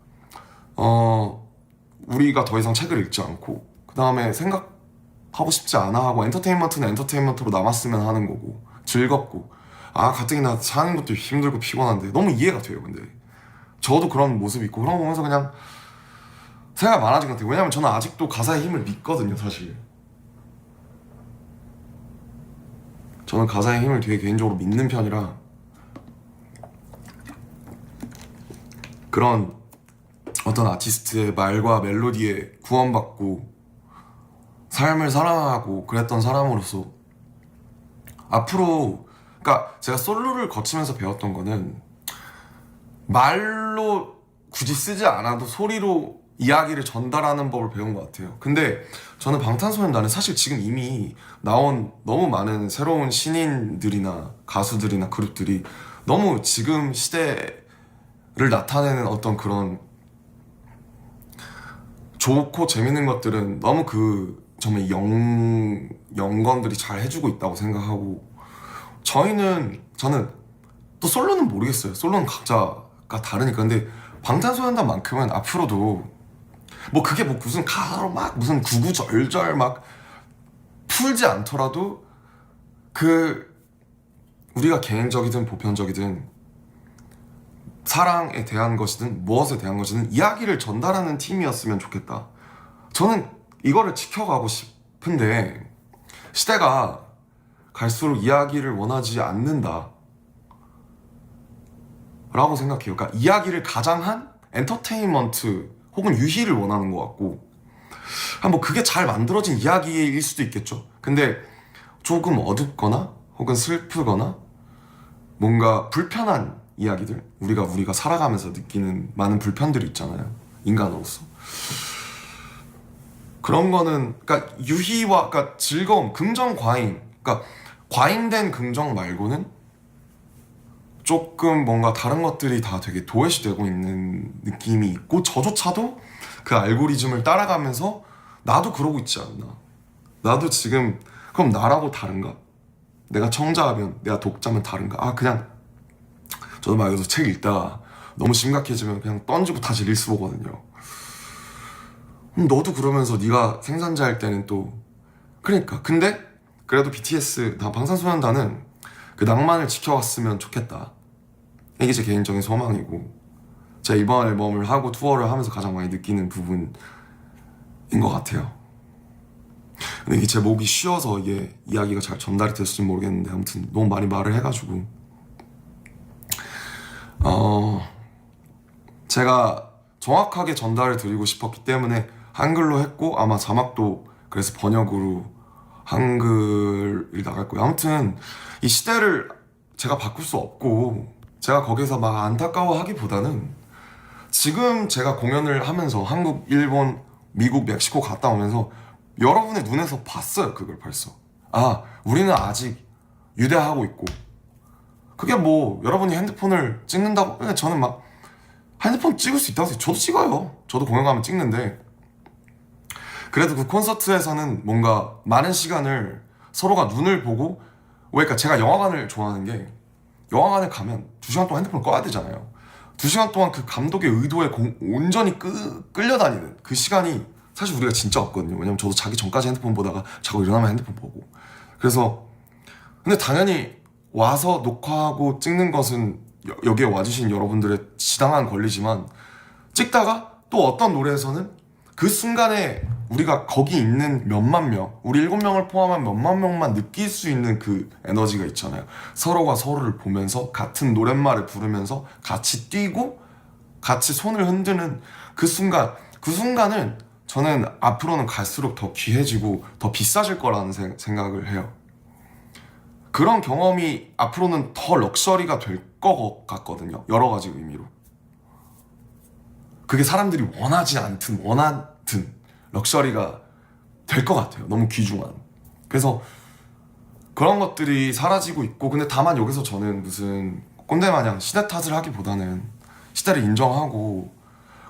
우리가 더 이상 책을 읽지 않고 그 다음에 생각하고 싶지 않아 하고 엔터테인먼트는 엔터테인먼트로 남았으면 하는 거고 즐겁고 가뜩이나 사는 것도 힘들고 피곤한데 너무 이해가 돼요. 근데 저도 그런 모습이 있고 그런 거 보면서 그냥 생각 많아진 것 같아요. 왜냐면 저는 아직도 가사의 힘을 믿거든요. 사실 저는 가사의 힘을 되게 개인적으로 믿는 편이라 그런 어떤 아티스트의 말과 멜로디에 구원받고 삶을 살아가고 그랬던 사람으로서 앞으로, 그러니까 제가 솔로를 거치면서 배웠던 거는 말로 굳이 쓰지 않아도 소리로 이야기를 전달하는 법을 배운 것 같아요. 근데 저는 방탄소년단은 사실 지금 이미 나온 너무 많은 새로운 신인들이나 가수들이나 그룹들이 너무 지금 시대를 나타내는 어떤 그런 좋고 재밌는 것들은 너무 정말 영건들이 잘 해주고 있다고 생각하고, 저는 또 솔로는 모르겠어요. 솔로는 각자가 다르니까. 근데 방탄소년단만큼은 앞으로도 뭐 그게 뭐 무슨 가사로 막 무슨 구구절절 막 풀지 않더라도 우리가 개인적이든 보편적이든 사랑에 대한 것이든 무엇에 대한 것이든 이야기를 전달하는 팀이었으면 좋겠다. 저는 이거를 지켜가고 싶은데 시대가 갈수록 이야기를 원하지 않는다 라고 생각해요. 그러니까 이야기를 가장한 엔터테인먼트 혹은 유희를 원하는 것 같고, 뭐 그게 잘 만들어진 이야기일 수도 있겠죠. 근데 조금 어둡거나 혹은 슬프거나 뭔가 불편한 이야기들, 우리가 살아가면서 느끼는 많은 불편들이 있잖아요, 인간으로서. 그런 거는 그러니까 유희와 그러니까 즐거움, 긍정 과잉, 그러니까 과잉된 긍정 말고는 조금 뭔가 다른 것들이 다 되게 도외시 되고 있는 느낌이 있고, 저조차도 그 알고리즘을 따라가면서 나도 그러고 있지 않나. 나도 지금 그럼 나라고 다른가? 내가 청자하면 내가 독자면 다른가? 아 그냥 저도 막 여기서 책 읽다가 너무 심각해지면 그냥 던지고 다시 릴스 보거든요. 너도 그러면서 네가 생산자일 때는 또 그러니까. 근데 그래도 BTS 방탄소년단은 그 낭만을 지켜왔으면 좋겠다. 이게 제 개인적인 소망이고, 제가 이번 앨범을 하고 투어를 하면서 가장 많이 느끼는 부분인 것 같아요. 근데 이게 제 목이 쉬어서 이게 이야기가 잘 전달이 됐을지 모르겠는데, 아무튼 너무 많이 말을 해가지고 제가 정확하게 전달을 드리고 싶었기 때문에 한글로 했고, 아마 자막도 그래서 번역으로 한글이 나갈 거예요. 아무튼 이 시대를 제가 바꿀 수 없고, 제가 거기서 막 안타까워하기보다는 지금 제가 공연을 하면서 한국, 일본, 미국, 멕시코 갔다 오면서 여러분의 눈에서 봤어요. 그걸 벌써. 아, 우리는 아직 유대하고 있고, 그게 뭐 여러분이 핸드폰을 찍는다고, 그냥 저는 막 핸드폰 찍을 수 있다고 해서 저도 찍어요. 저도 공연 가면 찍는데, 그래도 그 콘서트에서는 뭔가 많은 시간을 서로가 눈을 보고, 그러니까 제가 영화관을 좋아하는 게, 영화관에 가면 2시간 동안 핸드폰을 꺼야 되잖아요. 2시간 동안 그 감독의 의도에 온전히 끌려다니는 그 시간이 사실 우리가 진짜 없거든요. 왜냐면 저도 자기 전까지 핸드폰 보다가 자고 일어나면 핸드폰 보고. 그래서 근데 당연히 와서 녹화하고 찍는 것은 여기에 와주신 여러분들의 지당한 권리지만, 찍다가 또 어떤 노래에서는 그 순간에 우리가 거기 있는 몇만 명, 우리 7명을 포함한 몇만 명만 느낄 수 있는 그 에너지가 있잖아요. 서로가 서로를 보면서 같은 노랫말을 부르면서 같이 뛰고 같이 손을 흔드는 그 순간은 저는 앞으로는 갈수록 더 귀해지고 더 비싸질 거라는 생각을 해요. 그런 경험이 앞으로는 더 럭셔리가 될 것 같거든요. 여러 가지 의미로. 그게 사람들이 원하든 럭셔리가 될 것 같아요. 너무 귀중한. 그래서 그런 것들이 사라지고 있고, 근데 다만 여기서 저는 무슨 꼰대 마냥 시대 탓을 하기보다는 시대를 인정하고,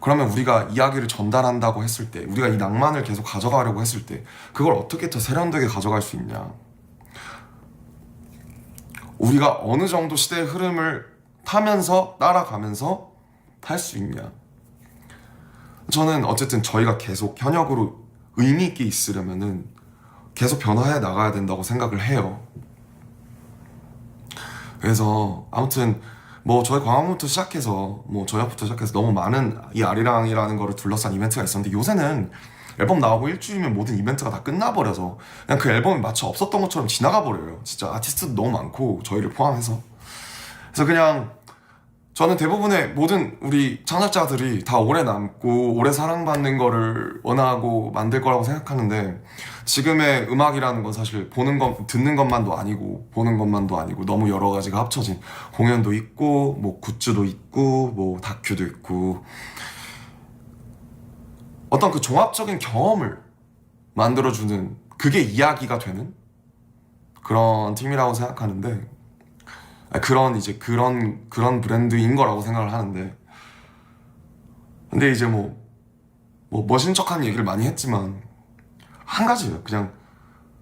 그러면 우리가 이야기를 전달한다고 했을 때, 우리가 이 낭만을 계속 가져가려고 했을 때 그걸 어떻게 더 세련되게 가져갈 수 있냐, 우리가 어느 정도 시대의 흐름을 타면서 따라가면서 할 수 있냐. 저는 어쨌든 저희가 계속 현역으로 의미 있게 있으려면은 계속 변화해 나가야 된다고 생각을 해요. 그래서 아무튼 뭐 저희 광화문부터 시작해서 뭐 저녁부터 시작해서 너무 많은 이 아리랑이라는 거를 둘러싼 이벤트가 있었는데, 요새는 앨범 나오고 일주일이면 모든 이벤트가 다 끝나버려서 그냥 그 앨범이 마치 없었던 것처럼 지나가 버려요. 진짜 아티스트도 너무 많고 저희를 포함해서. 그래서 그냥 저는 대부분의 모든 우리 창작자들이 다 오래 남고 오래 사랑받는 거를 원하고 만들 거라고 생각하는데, 지금의 음악이라는 건 사실 듣는 것만도 아니고 보는 것만도 아니고 너무 여러 가지가 합쳐진, 공연도 있고 뭐 굿즈도 있고 뭐 다큐도 있고, 어떤 그 종합적인 경험을 만들어주는, 그게 이야기가 되는 그런 팀이라고 생각하는데, 그런 브랜드인 거라고 생각을 하는데, 근데 이제 멋진 척하는 얘기를 많이 했지만 한 가지예요. 그냥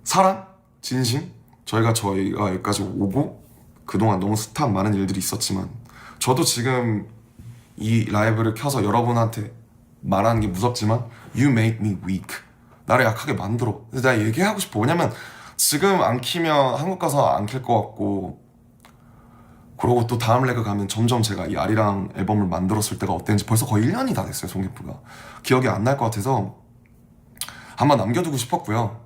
사랑, 진심. 저희가 여기까지 오고 그동안 너무 숱한 많은 일들이 있었지만, 저도 지금 이 라이브를 켜서 여러분한테 말하는 게 무섭지만 You make me weak. 나를 약하게 만들어. 근데 내가 얘기하고 싶어. 왜냐면 지금 안 키면 한국 가서 안 킬 것 같고, 그러고 또 다음 레그 가면 점점 제가 이 아리랑 앨범을 만들었을 때가 어땠는지 벌써 거의 1년이 다 됐어요. 송기프가 기억이 안 날 것 같아서 한번 남겨두고 싶었고요.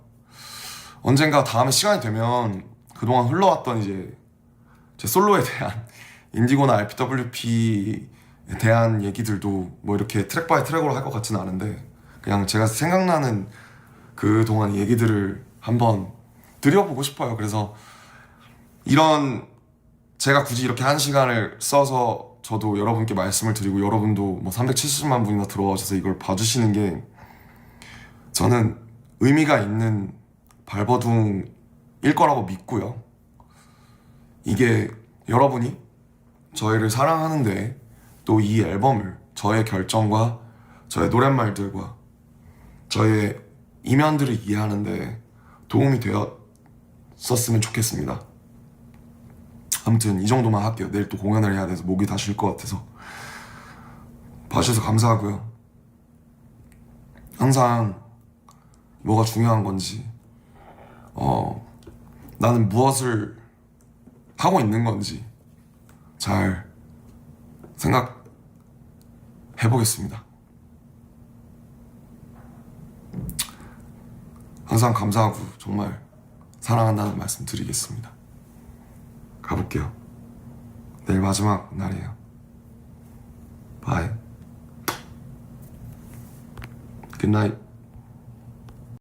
언젠가 다음에 시간이 되면 그동안 흘러왔던 이제 제 솔로에 대한 인디고나 RPWP에 대한 얘기들도 뭐 이렇게 트랙 바이 트랙으로 할 것 같지는 않은데, 그냥 제가 생각나는 그동안 얘기들을 한번 드려보고 싶어요. 그래서 제가 굳이 이렇게 한 시간을 써서 저도 여러분께 말씀을 드리고, 여러분도 뭐 370만 분이나 들어와주셔서 이걸 봐주시는 게 저는 의미가 있는 발버둥일 거라고 믿고요. 이게 여러분이 저희를 사랑하는데 또 이 앨범을 저의 결정과 저의 노랫말들과 저의 이면들을 이해하는데 도움이 되었었으면 좋겠습니다. 아무튼 이 정도만 할게요. 내일 또 공연을 해야 돼서 목이 다 쉴 것 같아서. 봐주셔서 감사하고요. 항상 뭐가 중요한 건지, 나는 무엇을 하고 있는 건지 잘 생각해보겠습니다. 항상 감사하고 정말 사랑한다는 말씀 드리겠습니다. 가볼게요. 내일 마지막 날이에요. 바이. 굿나잇.